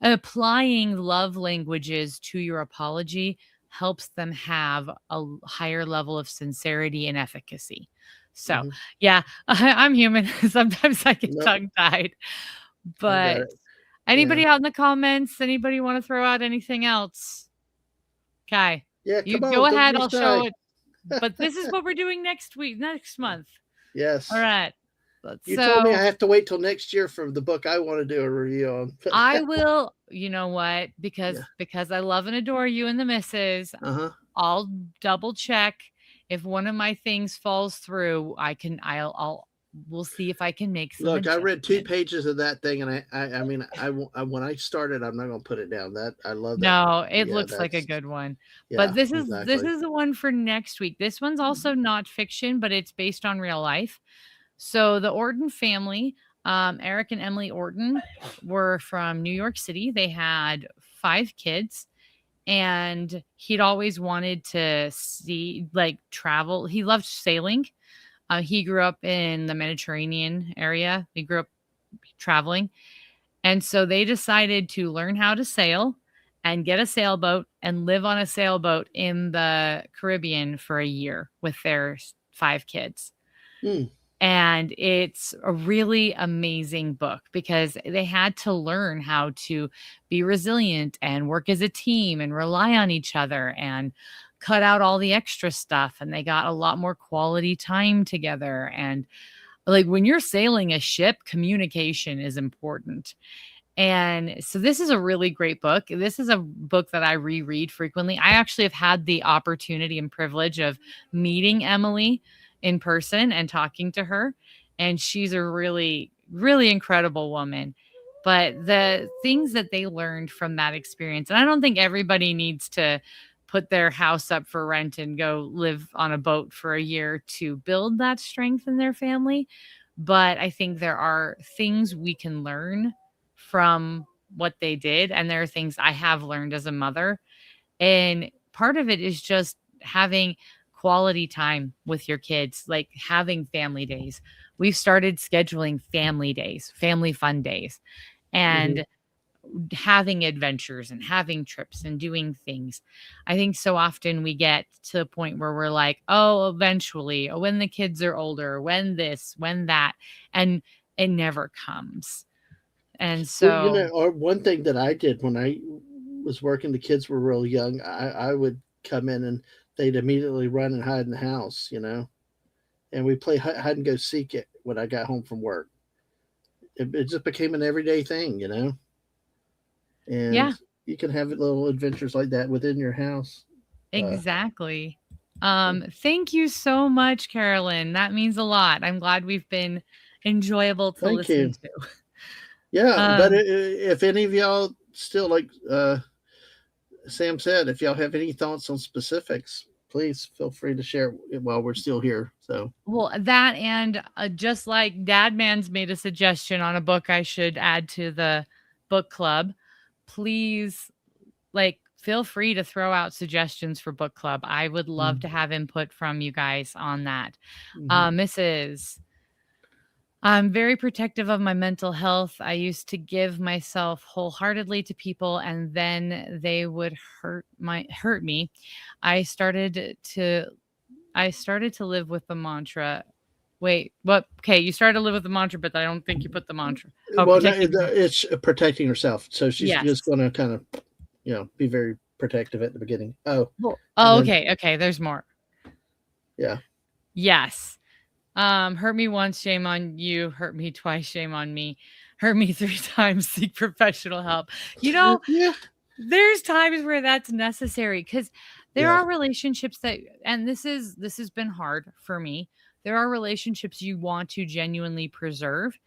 applying love languages to your apology helps them have a higher level of sincerity and efficacy. So, Mhm. yeah, I'm human. Sometimes I get Nope, tongue-tied, I got but it. Yeah. anybody out in the comments, anybody wanna throw out anything else? 'Kay. Yeah, You come go on, don't ahead, be I'll show shy. it. But this is what we're doing next month. Yes. Alright. You told me So I have to wait till next year for the book I wanna do a review on. I will you know what? Yeah. Because I love and adore you and the missus, Uh-huh. I'll double check if one of my things falls through, I'll we'll see if I can make some Look, I read 2 adjustments. pages of that thing, and I mean, when I started, I'm not gonna put it down. That I love that. No, it Yeah, looks like a that's good one. But yeah, this exactly. is the one for next week. This one's also not fiction, but it's based on real life. So the Orton family, Eric and Emily Orton, were from New York City. They had 5 kids, and he'd always wanted to see, like, travel. He loved sailing. He grew up in the Mediterranean area. He grew up traveling. And so they decided to learn how to sail and get a sailboat and live on a sailboat in the Caribbean for a year with their 5 kids. Mm, And it's a really amazing book because they had to learn how to be resilient and work as a team and rely on each other and cut out all the extra stuff. And they got a lot more quality time together. And like when you're sailing a ship, communication is important. And so this is a really great book. This is a book that I reread frequently. I actually have had the opportunity and privilege of meeting Emily in person and talking to her. And she's a really, really incredible woman. But the things that they learned from that experience, and I don't think everybody needs to put their house up for rent and go live on a boat for a year to build that strength in their family. But I think there are things we can learn from what they did. And there are things I have learned as a mother. And part of it is just having quality time with your kids, like having family days. We've started scheduling family days, family fun days, mhm. and having adventures and having trips and doing things. I think so often we get to the point where we're like, oh, eventually, oh, when the kids are older, when this, when that, and it never comes. And Well, you know, so, or one thing that I did when I was working, the kids were real young. I would come in and they'd immediately run and hide in the house, you know, and we play hide and go seek it when I got home from work. It just became an everyday thing, you know, and yeah, you can have little adventures like that within your house. Uh, exactly. Thank you so much, Carolyn. That means a lot. I'm glad we've been enjoyable to Thank listen you. to. Yeah, but Um, if any of y'all still like Sam said, if y'all have any thoughts on specifics, please feel free to share it while we're still here. So, well, that and just like Dadman's made a suggestion on a book I should add to the book club, please, like, feel free to throw out suggestions for book club. I would love to have input from you guys on that. mm-hmm. Mrs. I'm very protective of my mental health. I used to give myself wholeheartedly to people and then they would hurt me. I started to I started to live with the mantra. Wait, what? Okay, you started to live with the mantra, but I don't think you put the mantra. Oh, Well, no, protecting. it's protecting herself. So she's just Yes. going to kind of, you know, be very protective at the beginning. Oh, Well, and oh, then okay. There's more. yeah, Yes. Hurt me once, shame on you. Hurt me twice, shame on me. Hurt me 3 times, seek professional help. You know, yeah, there's times where that's necessary because there yeah. are relationships that, and this has been hard for me. There are relationships you want to genuinely preserve,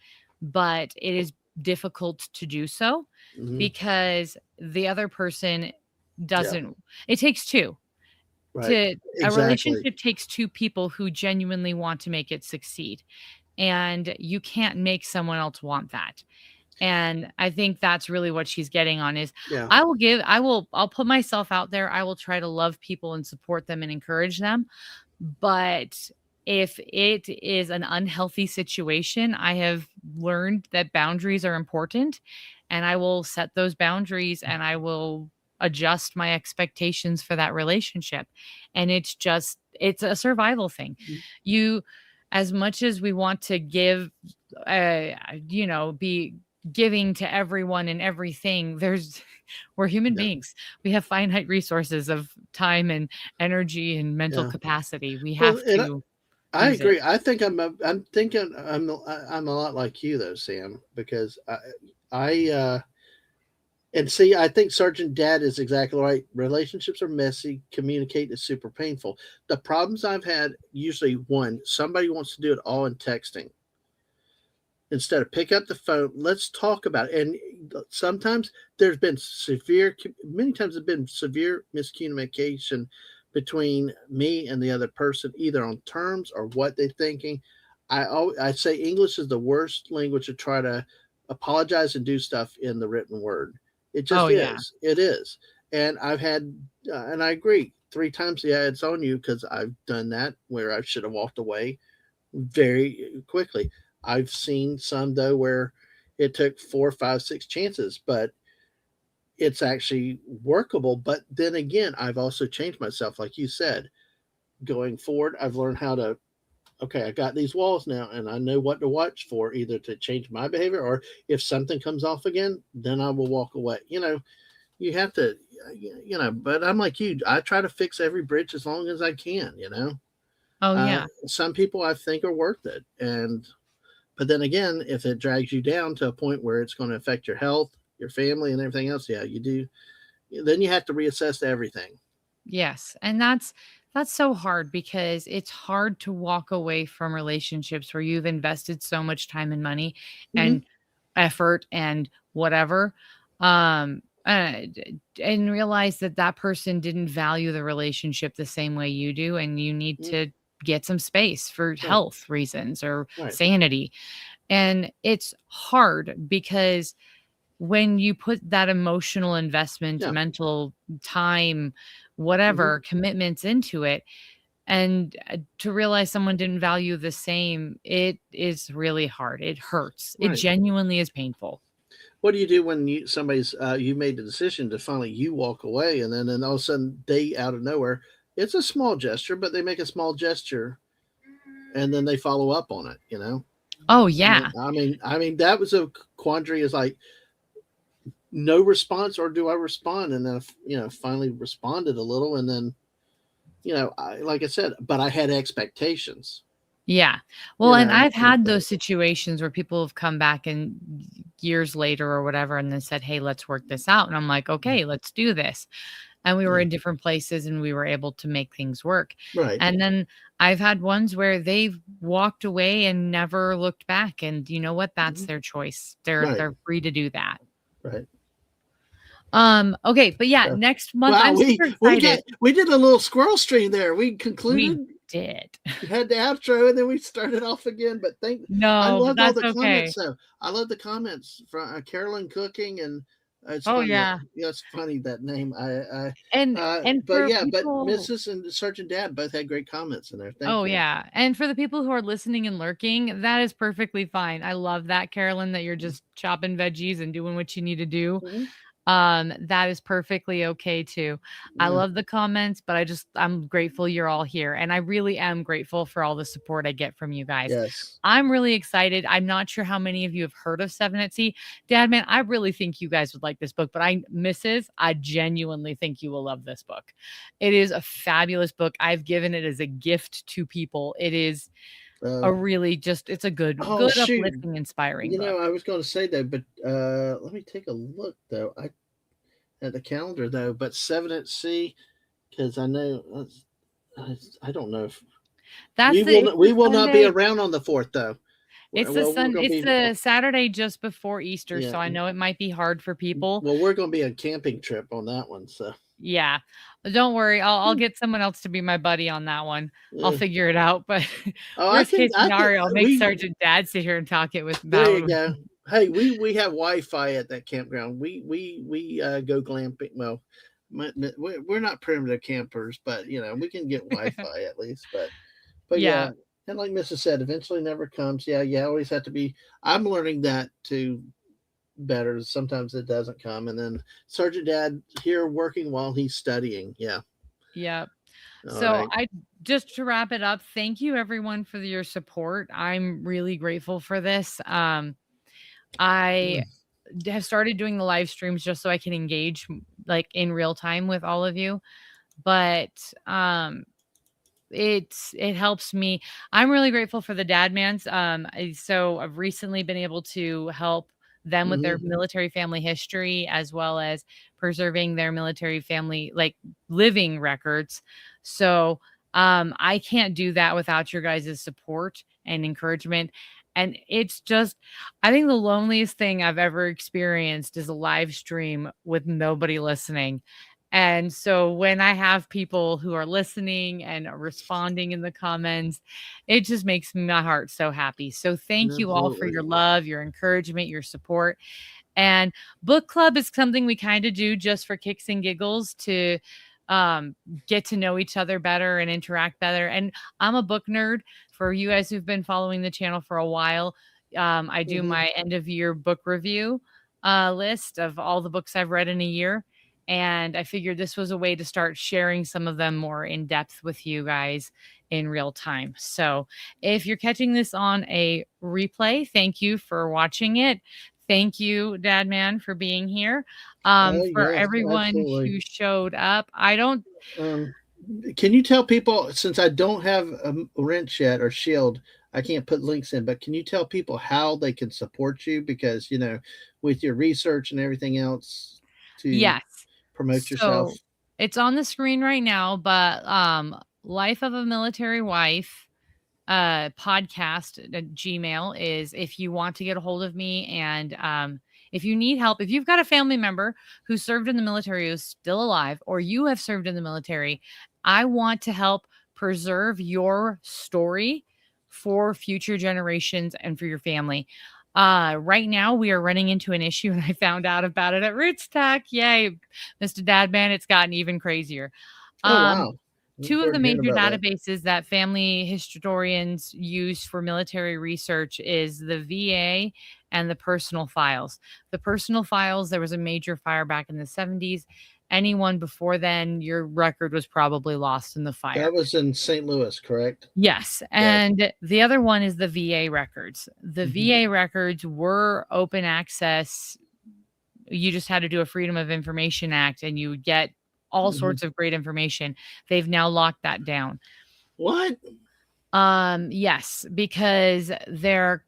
but it is difficult to do so Hmm. because the other person Yeah, doesn't. It takes two right. to a Exactly. relationship takes two people who genuinely want to make it succeed. And you can't make someone else want that. And I think that's really what she's getting on is Yeah. I'll put myself out there. I will try to love people and support them and encourage them. But if it is an unhealthy situation, I have learned that boundaries are important and I will set those boundaries and I will adjust my expectations for that relationship. And it's a survival thing. Mm, You, as much as we want to give, be giving to everyone and everything, we're human yeah. beings. We have finite resources of time and energy and mental Yeah. capacity. We Well, have and to I use it. agree. I think I'm thinking I'm a lot like you though, Sam, because I and see, I think Sergeant Dad is exactly right. Relationships are messy. Communicate is super painful. The problems I've had usually one, somebody wants to do it all in texting instead of pick up the phone. Let's talk about it. And sometimes there's been many times there's been severe miscommunication between me and the other person, either on terms or what they're thinking. I say English is the worst language to try to apologize and do stuff in the written word. It Oh, just yeah. is. It is. And I've had, and I agree, 3 times, yeah, it's on you because I've done that where I should have walked away very quickly. I've seen some though where it took 4, 5, 6 chances, but it's actually workable. But then again, I've also changed myself, like you said. Going forward, I've learned how to. Okay, I got these walls now, and I know what to watch for, either to change my behavior or if something comes off again, then I will walk away. You have to, But I'm like you. I try to fix every bridge as long as I can. Oh, yeah. Some people I think are worth it, and but then again, if it drags you down to a point where it's going to affect your health, your family, and everything else, yeah, you do. Then you have to reassess everything. Yes. And that's so hard because it's hard to walk away from relationships where you've invested so much time and money Hmm. and effort and whatever. And realize that that person didn't value the relationship the same way you do. And you need to get some space for Right, health reasons or right. sanity. And it's hard because when you put that emotional investment, Yeah. mental time, Hmm. whatever commitments into it, and to realize someone didn't value the same, it is really hard. It hurts. It Right. genuinely is painful. What do you do when somebody's you made the decision to finally you walk away, and then all of a sudden they out of nowhere, it's a small gesture, but they make a small gesture, and then they follow up on it. Oh, I yeah. mean, that was a quandary. Is like no response, or do I respond? And then finally responded a little, and then like I said, but I had expectations. Yeah. Well, and I've And had so, those situations where people have come back and years later or whatever and then said, "Hey, let's work this out." And I'm like, "Okay, let's do this." And we were yeah, in different places and we were able to make things work. right. And then I've had ones where they've walked away and never looked back. And you know what? That's Mhm. their choice. They're Right, they're free to do that. right. Okay, but yeah, So, next month wow, I'm we super we excited. got we did a little squirrel stream there. We We concluded, did. had the outro, and then we started off again. But I No, but loved all that's the comments. okay. So I love the comments from Carolyn Cooking, and it's Oh, funny that yeah. it's funny that name. And But for yeah, but people. Mrs. and Sergeant Dad both had great comments in there. Thank Oh, you. yeah, and for the people who are listening and lurking, that is perfectly fine. I love that, Carolyn, that you're just chopping veggies and doing what you need to do. Mhm. That is perfectly okay too. I Yeah. love the comments, but I'm grateful you're all here. And I really am grateful for all the support I get from you guys. Yes. I'm really excited. I'm not sure how many of you have heard of Seven at Sea. Dad, man, I really think you guys would like this book, but I genuinely think you will love this book. It is a fabulous book. I've given it as a gift to people. It is Uh, a really it's a oh good, shoot. uplifting, inspiring book. I was going to say that, but let me take a look though. I at the calendar though, but Seven at Sea, because I know I don't know if It's we the will not be Sunday. around on the fourth though. Well, we're going to It's be the Saturday just before Easter, yeah. so I know it might be hard for people. Well, we're going to be a camping trip on that one, so Yeah. Don't worry, I'll get someone else to be my buddy on that one. I'll uh, figure it out, but oh, worst case I can scenario, I'll make we Sergeant Dad sit here and talk it with there you about. go. Hey, we have Wi-Fi at that campground. We go glamping. Well, we're not primitive campers, but we can get Wi-Fi at least. But Yeah. yeah, and like Mrs. said, eventually never comes. Yeah, you always have to be. I'm learning that too better. Sometimes it doesn't come, and then Sergeant Dad here working while he's studying. Yeah. Yeah. All So right. I just to wrap it up, thank you everyone for your support. I'm really grateful for this. I have started doing the live streams just so I can engage like in real time with all of you. But it helps me. I'm really grateful for the Dadmans. So I've recently been able to help them with their Mm-hmm. military family history as well as preserving their military family like living records. So I can't do that without your guys' support and encouragement. And it's just, I think the loneliest thing I've ever experienced is a live stream with nobody listening. And so when I have people who are listening and are responding in the comments, it just makes my heart so happy. So thank you all for Absolutely. your love, your encouragement, your support. And book club is something we kind of do just for kicks and giggles to um, get to know each other better and interact better. And I'm a book nerd. For you guys who've been following the channel for a while, I do Mm-hmm. my end of year book review list of all the books I've read in a year. And I figured this was a way to start sharing some of them more in depth with you guys in real time. So if you're catching this on a replay, thank you for watching it. Thank you, Dad Man, for being here. Oh For yes, everyone absolutely. who showed up, I don't. Um, can you tell people, since I don't have a wrench yet or shield, I can't put links in, but can you tell people how they can support you? Because, with your research and everything else to Yes. promote yourself. So it's on the screen right now, but Life of a Military Wife podcast at Gmail is if you want to get a hold of me and if you need help, if you've got a family member who served in the military who's still alive, or you have served in the military, I want to help preserve your story for future generations and for your family. Right now we are running into an issue, and I found out about it at Roots Tech. Yay, Mr. Dadman, it's gotten even crazier. Oh, Um, wow. Look Two of forward the to hearing major about that. databases that family historians use for military research is the VA and the personal files. The personal files, there was a major fire back in the 70s. Anyone before then, your record was probably lost in the fire. That was in St. Louis, correct? Yes. Yes. And the other one is the VA records. The Mhm. VA records were open access. You just had to do a Freedom of Information Act and you would get all Mhm. sorts of great information. They've now locked that down. What? Yes, because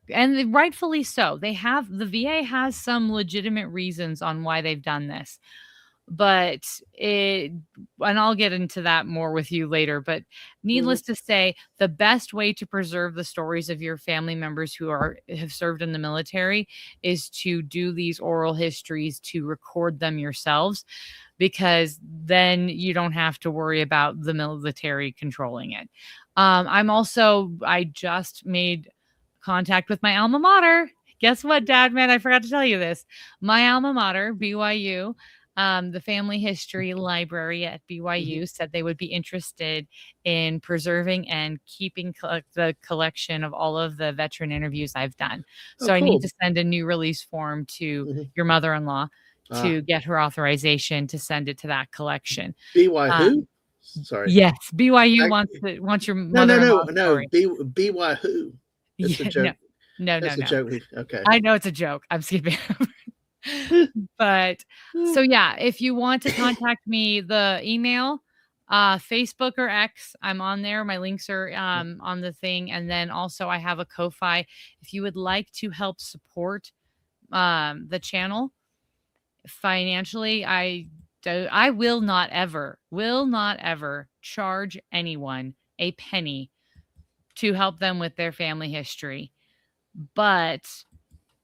and rightfully so. The VA has some legitimate reasons on why they've done this. But and I'll get into that more with you later, but Mhm. needless to say, the best way to preserve the stories of your family members who have served in the military is to do these oral histories, to record them yourselves, because then you don't have to worry about the military controlling it. I just made contact with my alma mater. Guess what, Dad, man? I forgot to tell you this. My alma mater, BYU, the Family History Library at Mhm. BYU said they would be interested in preserving and keeping the collection of all of the veteran interviews I've done. Oh, So I need cool. to send a new release form to Mhm. your mother-in-law to get her authorization to send it to that collection. BY Um, who? Sorry. yes, BYU I, wants your no, no, no, mother-in-law no. story. BY who? It's a Yeah, no, joke. no, That's a no. joke. Okay. I know it's a joke. I'm skipping over. But so yeah, if you want to contact me, the email, Facebook or X, I'm on there. My links are on the thing. And then also I have a Ko-Fi. If you would like to help support the channel financially, I will not ever charge anyone a penny to help them with their family history. But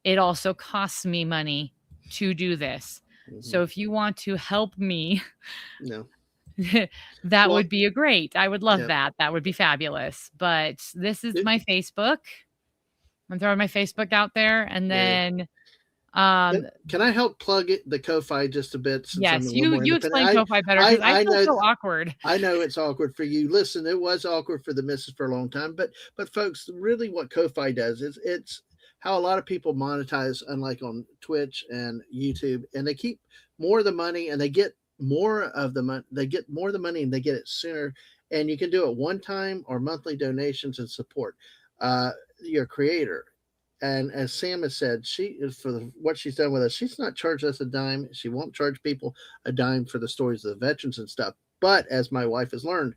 it also costs me money to do this. So if you want to help me, No. that Well, would be great. I would love yeah. that. That would be fabulous. But this is my Facebook. I'm throwing my Facebook out there. And then Can I help plug it, the Ko-Fi, just a bit, since I'm a yes, little more you independent? explain Ko-Fi better because I feel know so awkward. I know it's awkward for you. Listen, it was awkward for the missus for a long time, but folks, really, what Ko-Fi does is it's how a lot of people monetize, unlike on Twitch and YouTube, and they keep more of the money and they get more of the money. They get more of the money and they get it sooner. And you can do it one time or monthly donations and support your creator. And as Sam has said, she is what she's done with us. She's not charged us a dime. She won't charge people a dime for the stories of the veterans and stuff. But as my wife has learned,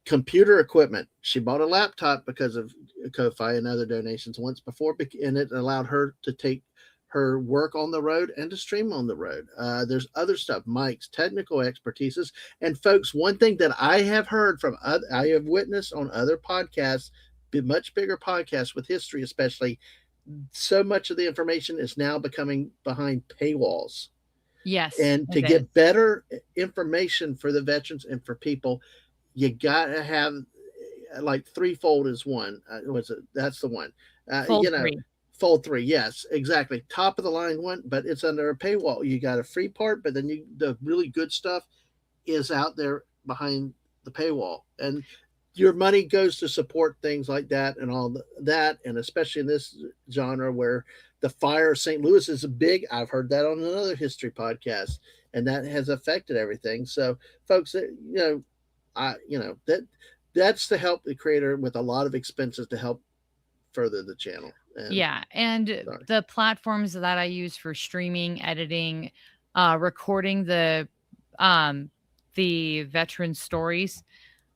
computer equipment. She bought a laptop because of Ko-Fi and other donations once before, and it allowed her to take her work on the road and to stream on the road. There's other stuff, mics, technical expertises, and folks. One thing that I have heard from, I have witnessed on other podcasts, much bigger podcasts with history, especially. So much of the information is now becoming behind paywalls. Yes. And to get better information for the veterans and for people, you got to have like threefold is one. That's the one. Fold three. Fold three. Yes, exactly. Top of the line one, but it's under a paywall. You got a free part, but then the really good stuff is out there behind the paywall. And your money goes to support things like that and all that. And especially in this genre where the fire of St. Louis is big. I've heard that on another history podcast, and that has affected everything. So folks, that's to help the creator with a lot of expenses to help further the channel. And the platforms that I use for streaming, editing, recording the veteran stories,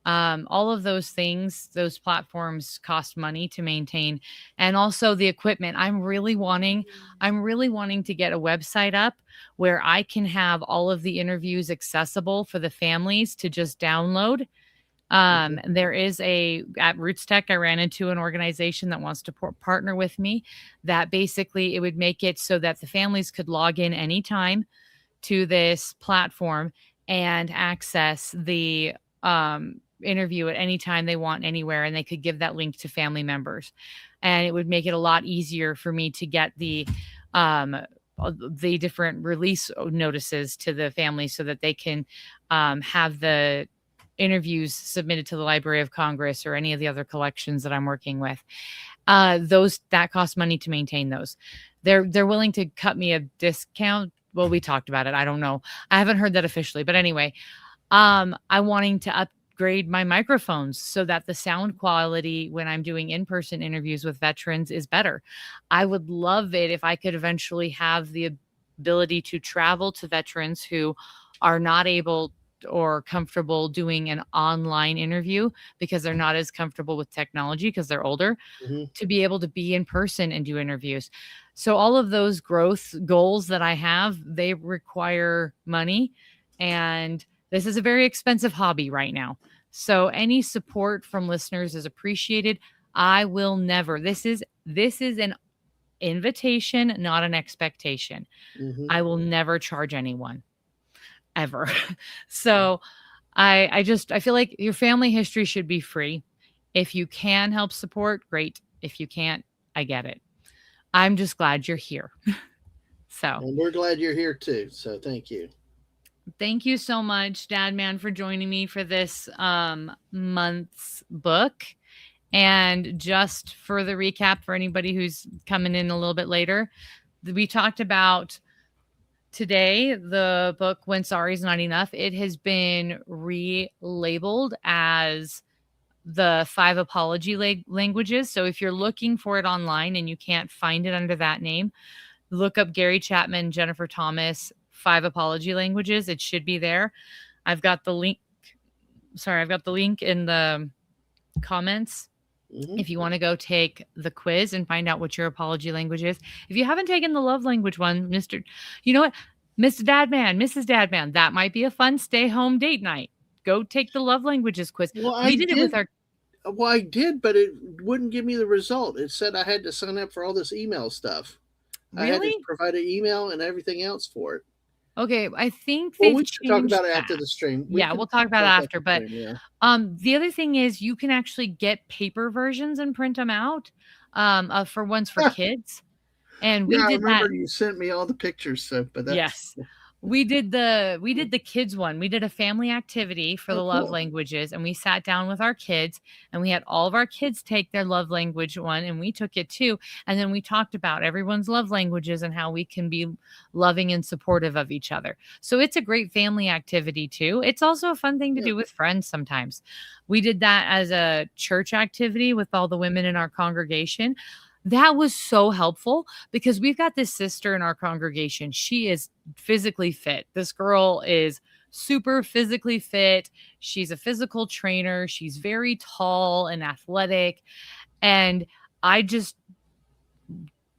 all of those things, those platforms cost money to maintain, and also the equipment. I'm really wanting to get a website up where I can have all of the interviews accessible for the families to just download. There is at Roots Tech, I ran into an organization that wants to partner with me, that basically it would make it so that the families could log in anytime to this platform and access the interview at any time they want, anywhere, and they could give that link to family members, and it would make it a lot easier for me to get the different release notices to the family so that they can have the interviews submitted to the Library of Congress or any of the other collections that I'm working with. That costs money to maintain those. They're willing to cut me a discount. Well, we talked about it. I don't know. I haven't heard that officially, but anyway, I'm wanting to upgrade my microphones so that the sound quality when I'm doing in-person interviews with veterans is better. I would love it if I could eventually have the ability to travel to veterans who are not able or comfortable doing an online interview because they're not as comfortable with technology because they're older, to be able to be in person and do interviews. So all of those growth goals that I have, they require money, and this is a very expensive hobby right now. So any support from listeners is appreciated. I will never, this is an invitation, not an expectation. I will never charge anyone ever. So I feel like your family history should be free. If you can help support, great. If you can't, I get it. I'm just glad you're here. And we're glad you're here too. So thank you. Thank you so much, Dad Man, for joining me for this month's book. And just for the recap for anybody who's coming in a little bit later, we talked about today, the book When Sorry's Not Enough, it has been relabeled as the 5 apology languages. So if you're looking for it online and you can't find it under that name, look up Gary Chapman, Jennifer Thomas, 5 apology languages. It should be there. I've got the link. Sorry, I've got the link in the comments. If you want to go take the quiz and find out what your apology language is. If you haven't taken the love language one, you know what? Mr. Dadman, Mrs. Dadman, that might be a fun stay-home date night. Go take the love languages quiz. Well, We did it with our... Well, I did, but it wouldn't give me the result. It said I had to sign up for all this email stuff. I had Really? to provide an email and everything else for it. Okay, I think Well, they've we should talk changed about it that. after the stream. Yeah, we'll talk about it after. But the other thing is you can actually get paper versions and print them out for ones for kids. And we I did remember that. you sent me all the pictures. So, but that's, Yes. We did the kids one. We did a family activity for the love languages, and we sat down with our kids and we had all of our kids take their love language one, and we took it too. And then we talked about everyone's love languages and how we can be loving and supportive of each other. So it's a great family activity too. It's also a fun thing to do with friends sometimes. We did that as a church activity with all the women in our congregation. That was so helpful because we've got this sister in our congregation. She is physically fit. This girl is super physically fit. She's a physical trainer. She's very tall and athletic. And I just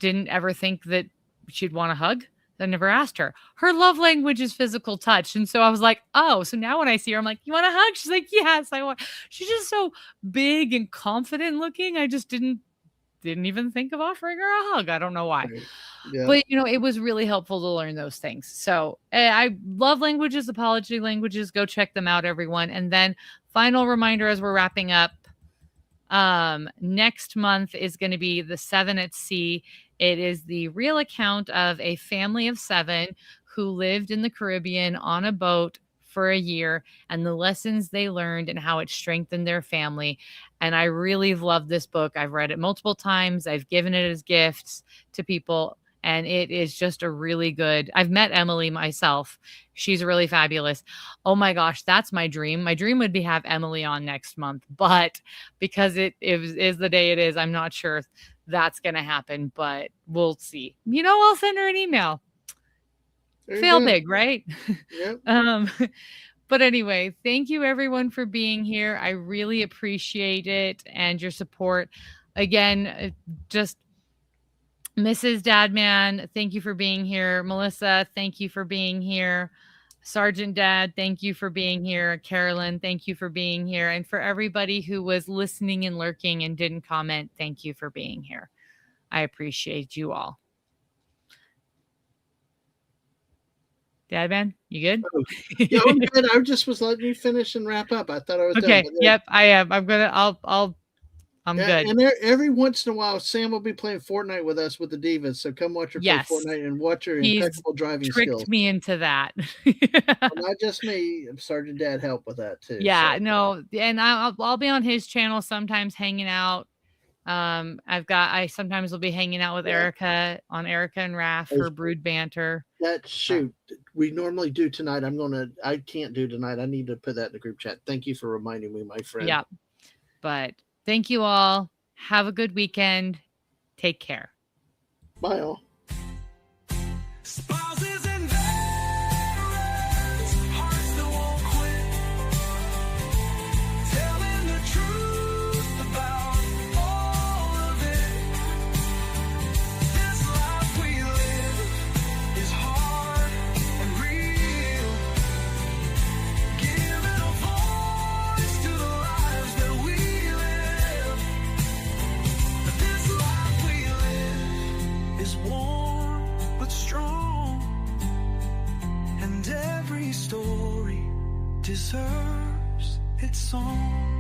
didn't ever think that she'd want a hug. I never asked her. Her love language is physical touch. And so I was like, oh, so now when I see her, I'm like, you want a hug? She's like, yes, I want. She's just so big and confident looking. I just didn't even think of offering her a hug. I don't know why. Yeah. But, it was really helpful to learn those things. So I love languages, apology languages. Go check them out, everyone. And then final reminder as we're wrapping up, next month is going to be the 7 at Sea. It is the real account of a family of 7 who lived in the Caribbean on a boat for a year and the lessons they learned and how it strengthened their family. And I really love this book. I've read it multiple times. I've given it as gifts to people. And it is just a really good. I've met Emily myself. She's really fabulous. Oh my gosh, that's my dream. My dream would be have Emily on next month. But because it is the day it is, I'm not sure that's going to happen. But we'll see. I'll send her an email. Fail big, right? Yep. But anyway, thank you everyone for being here. I really appreciate it and your support. Again, just Mrs. Dadman, thank you for being here. Melissa, thank you for being here. Sergeant Dad, thank you for being here. Carolyn, thank you for being here. And for everybody who was listening and lurking and didn't comment, thank you for being here. I appreciate you all. Dadman, you good? Yeah, I'm good. I just was letting you finish and wrap up. I thought I was okay. done. Yep, I am. I'm good. And every once in a while, Sam will be playing Fortnite with us with the Divas. So come watch her play Fortnite and watch her impeccable driving skills. Tricked me into that. Well, not just me. Sergeant Dad helped with that too. Yeah, so. No, and I'll be on his channel sometimes hanging out. I sometimes will be hanging out with Erica on Erica and Raph for Brood Banter. We normally do tonight. I can't do tonight. I need to put that in the group chat. Thank you for reminding me, my friend. Yeah. But thank you all. Have a good weekend. Take care. Bye all. Story deserves its song.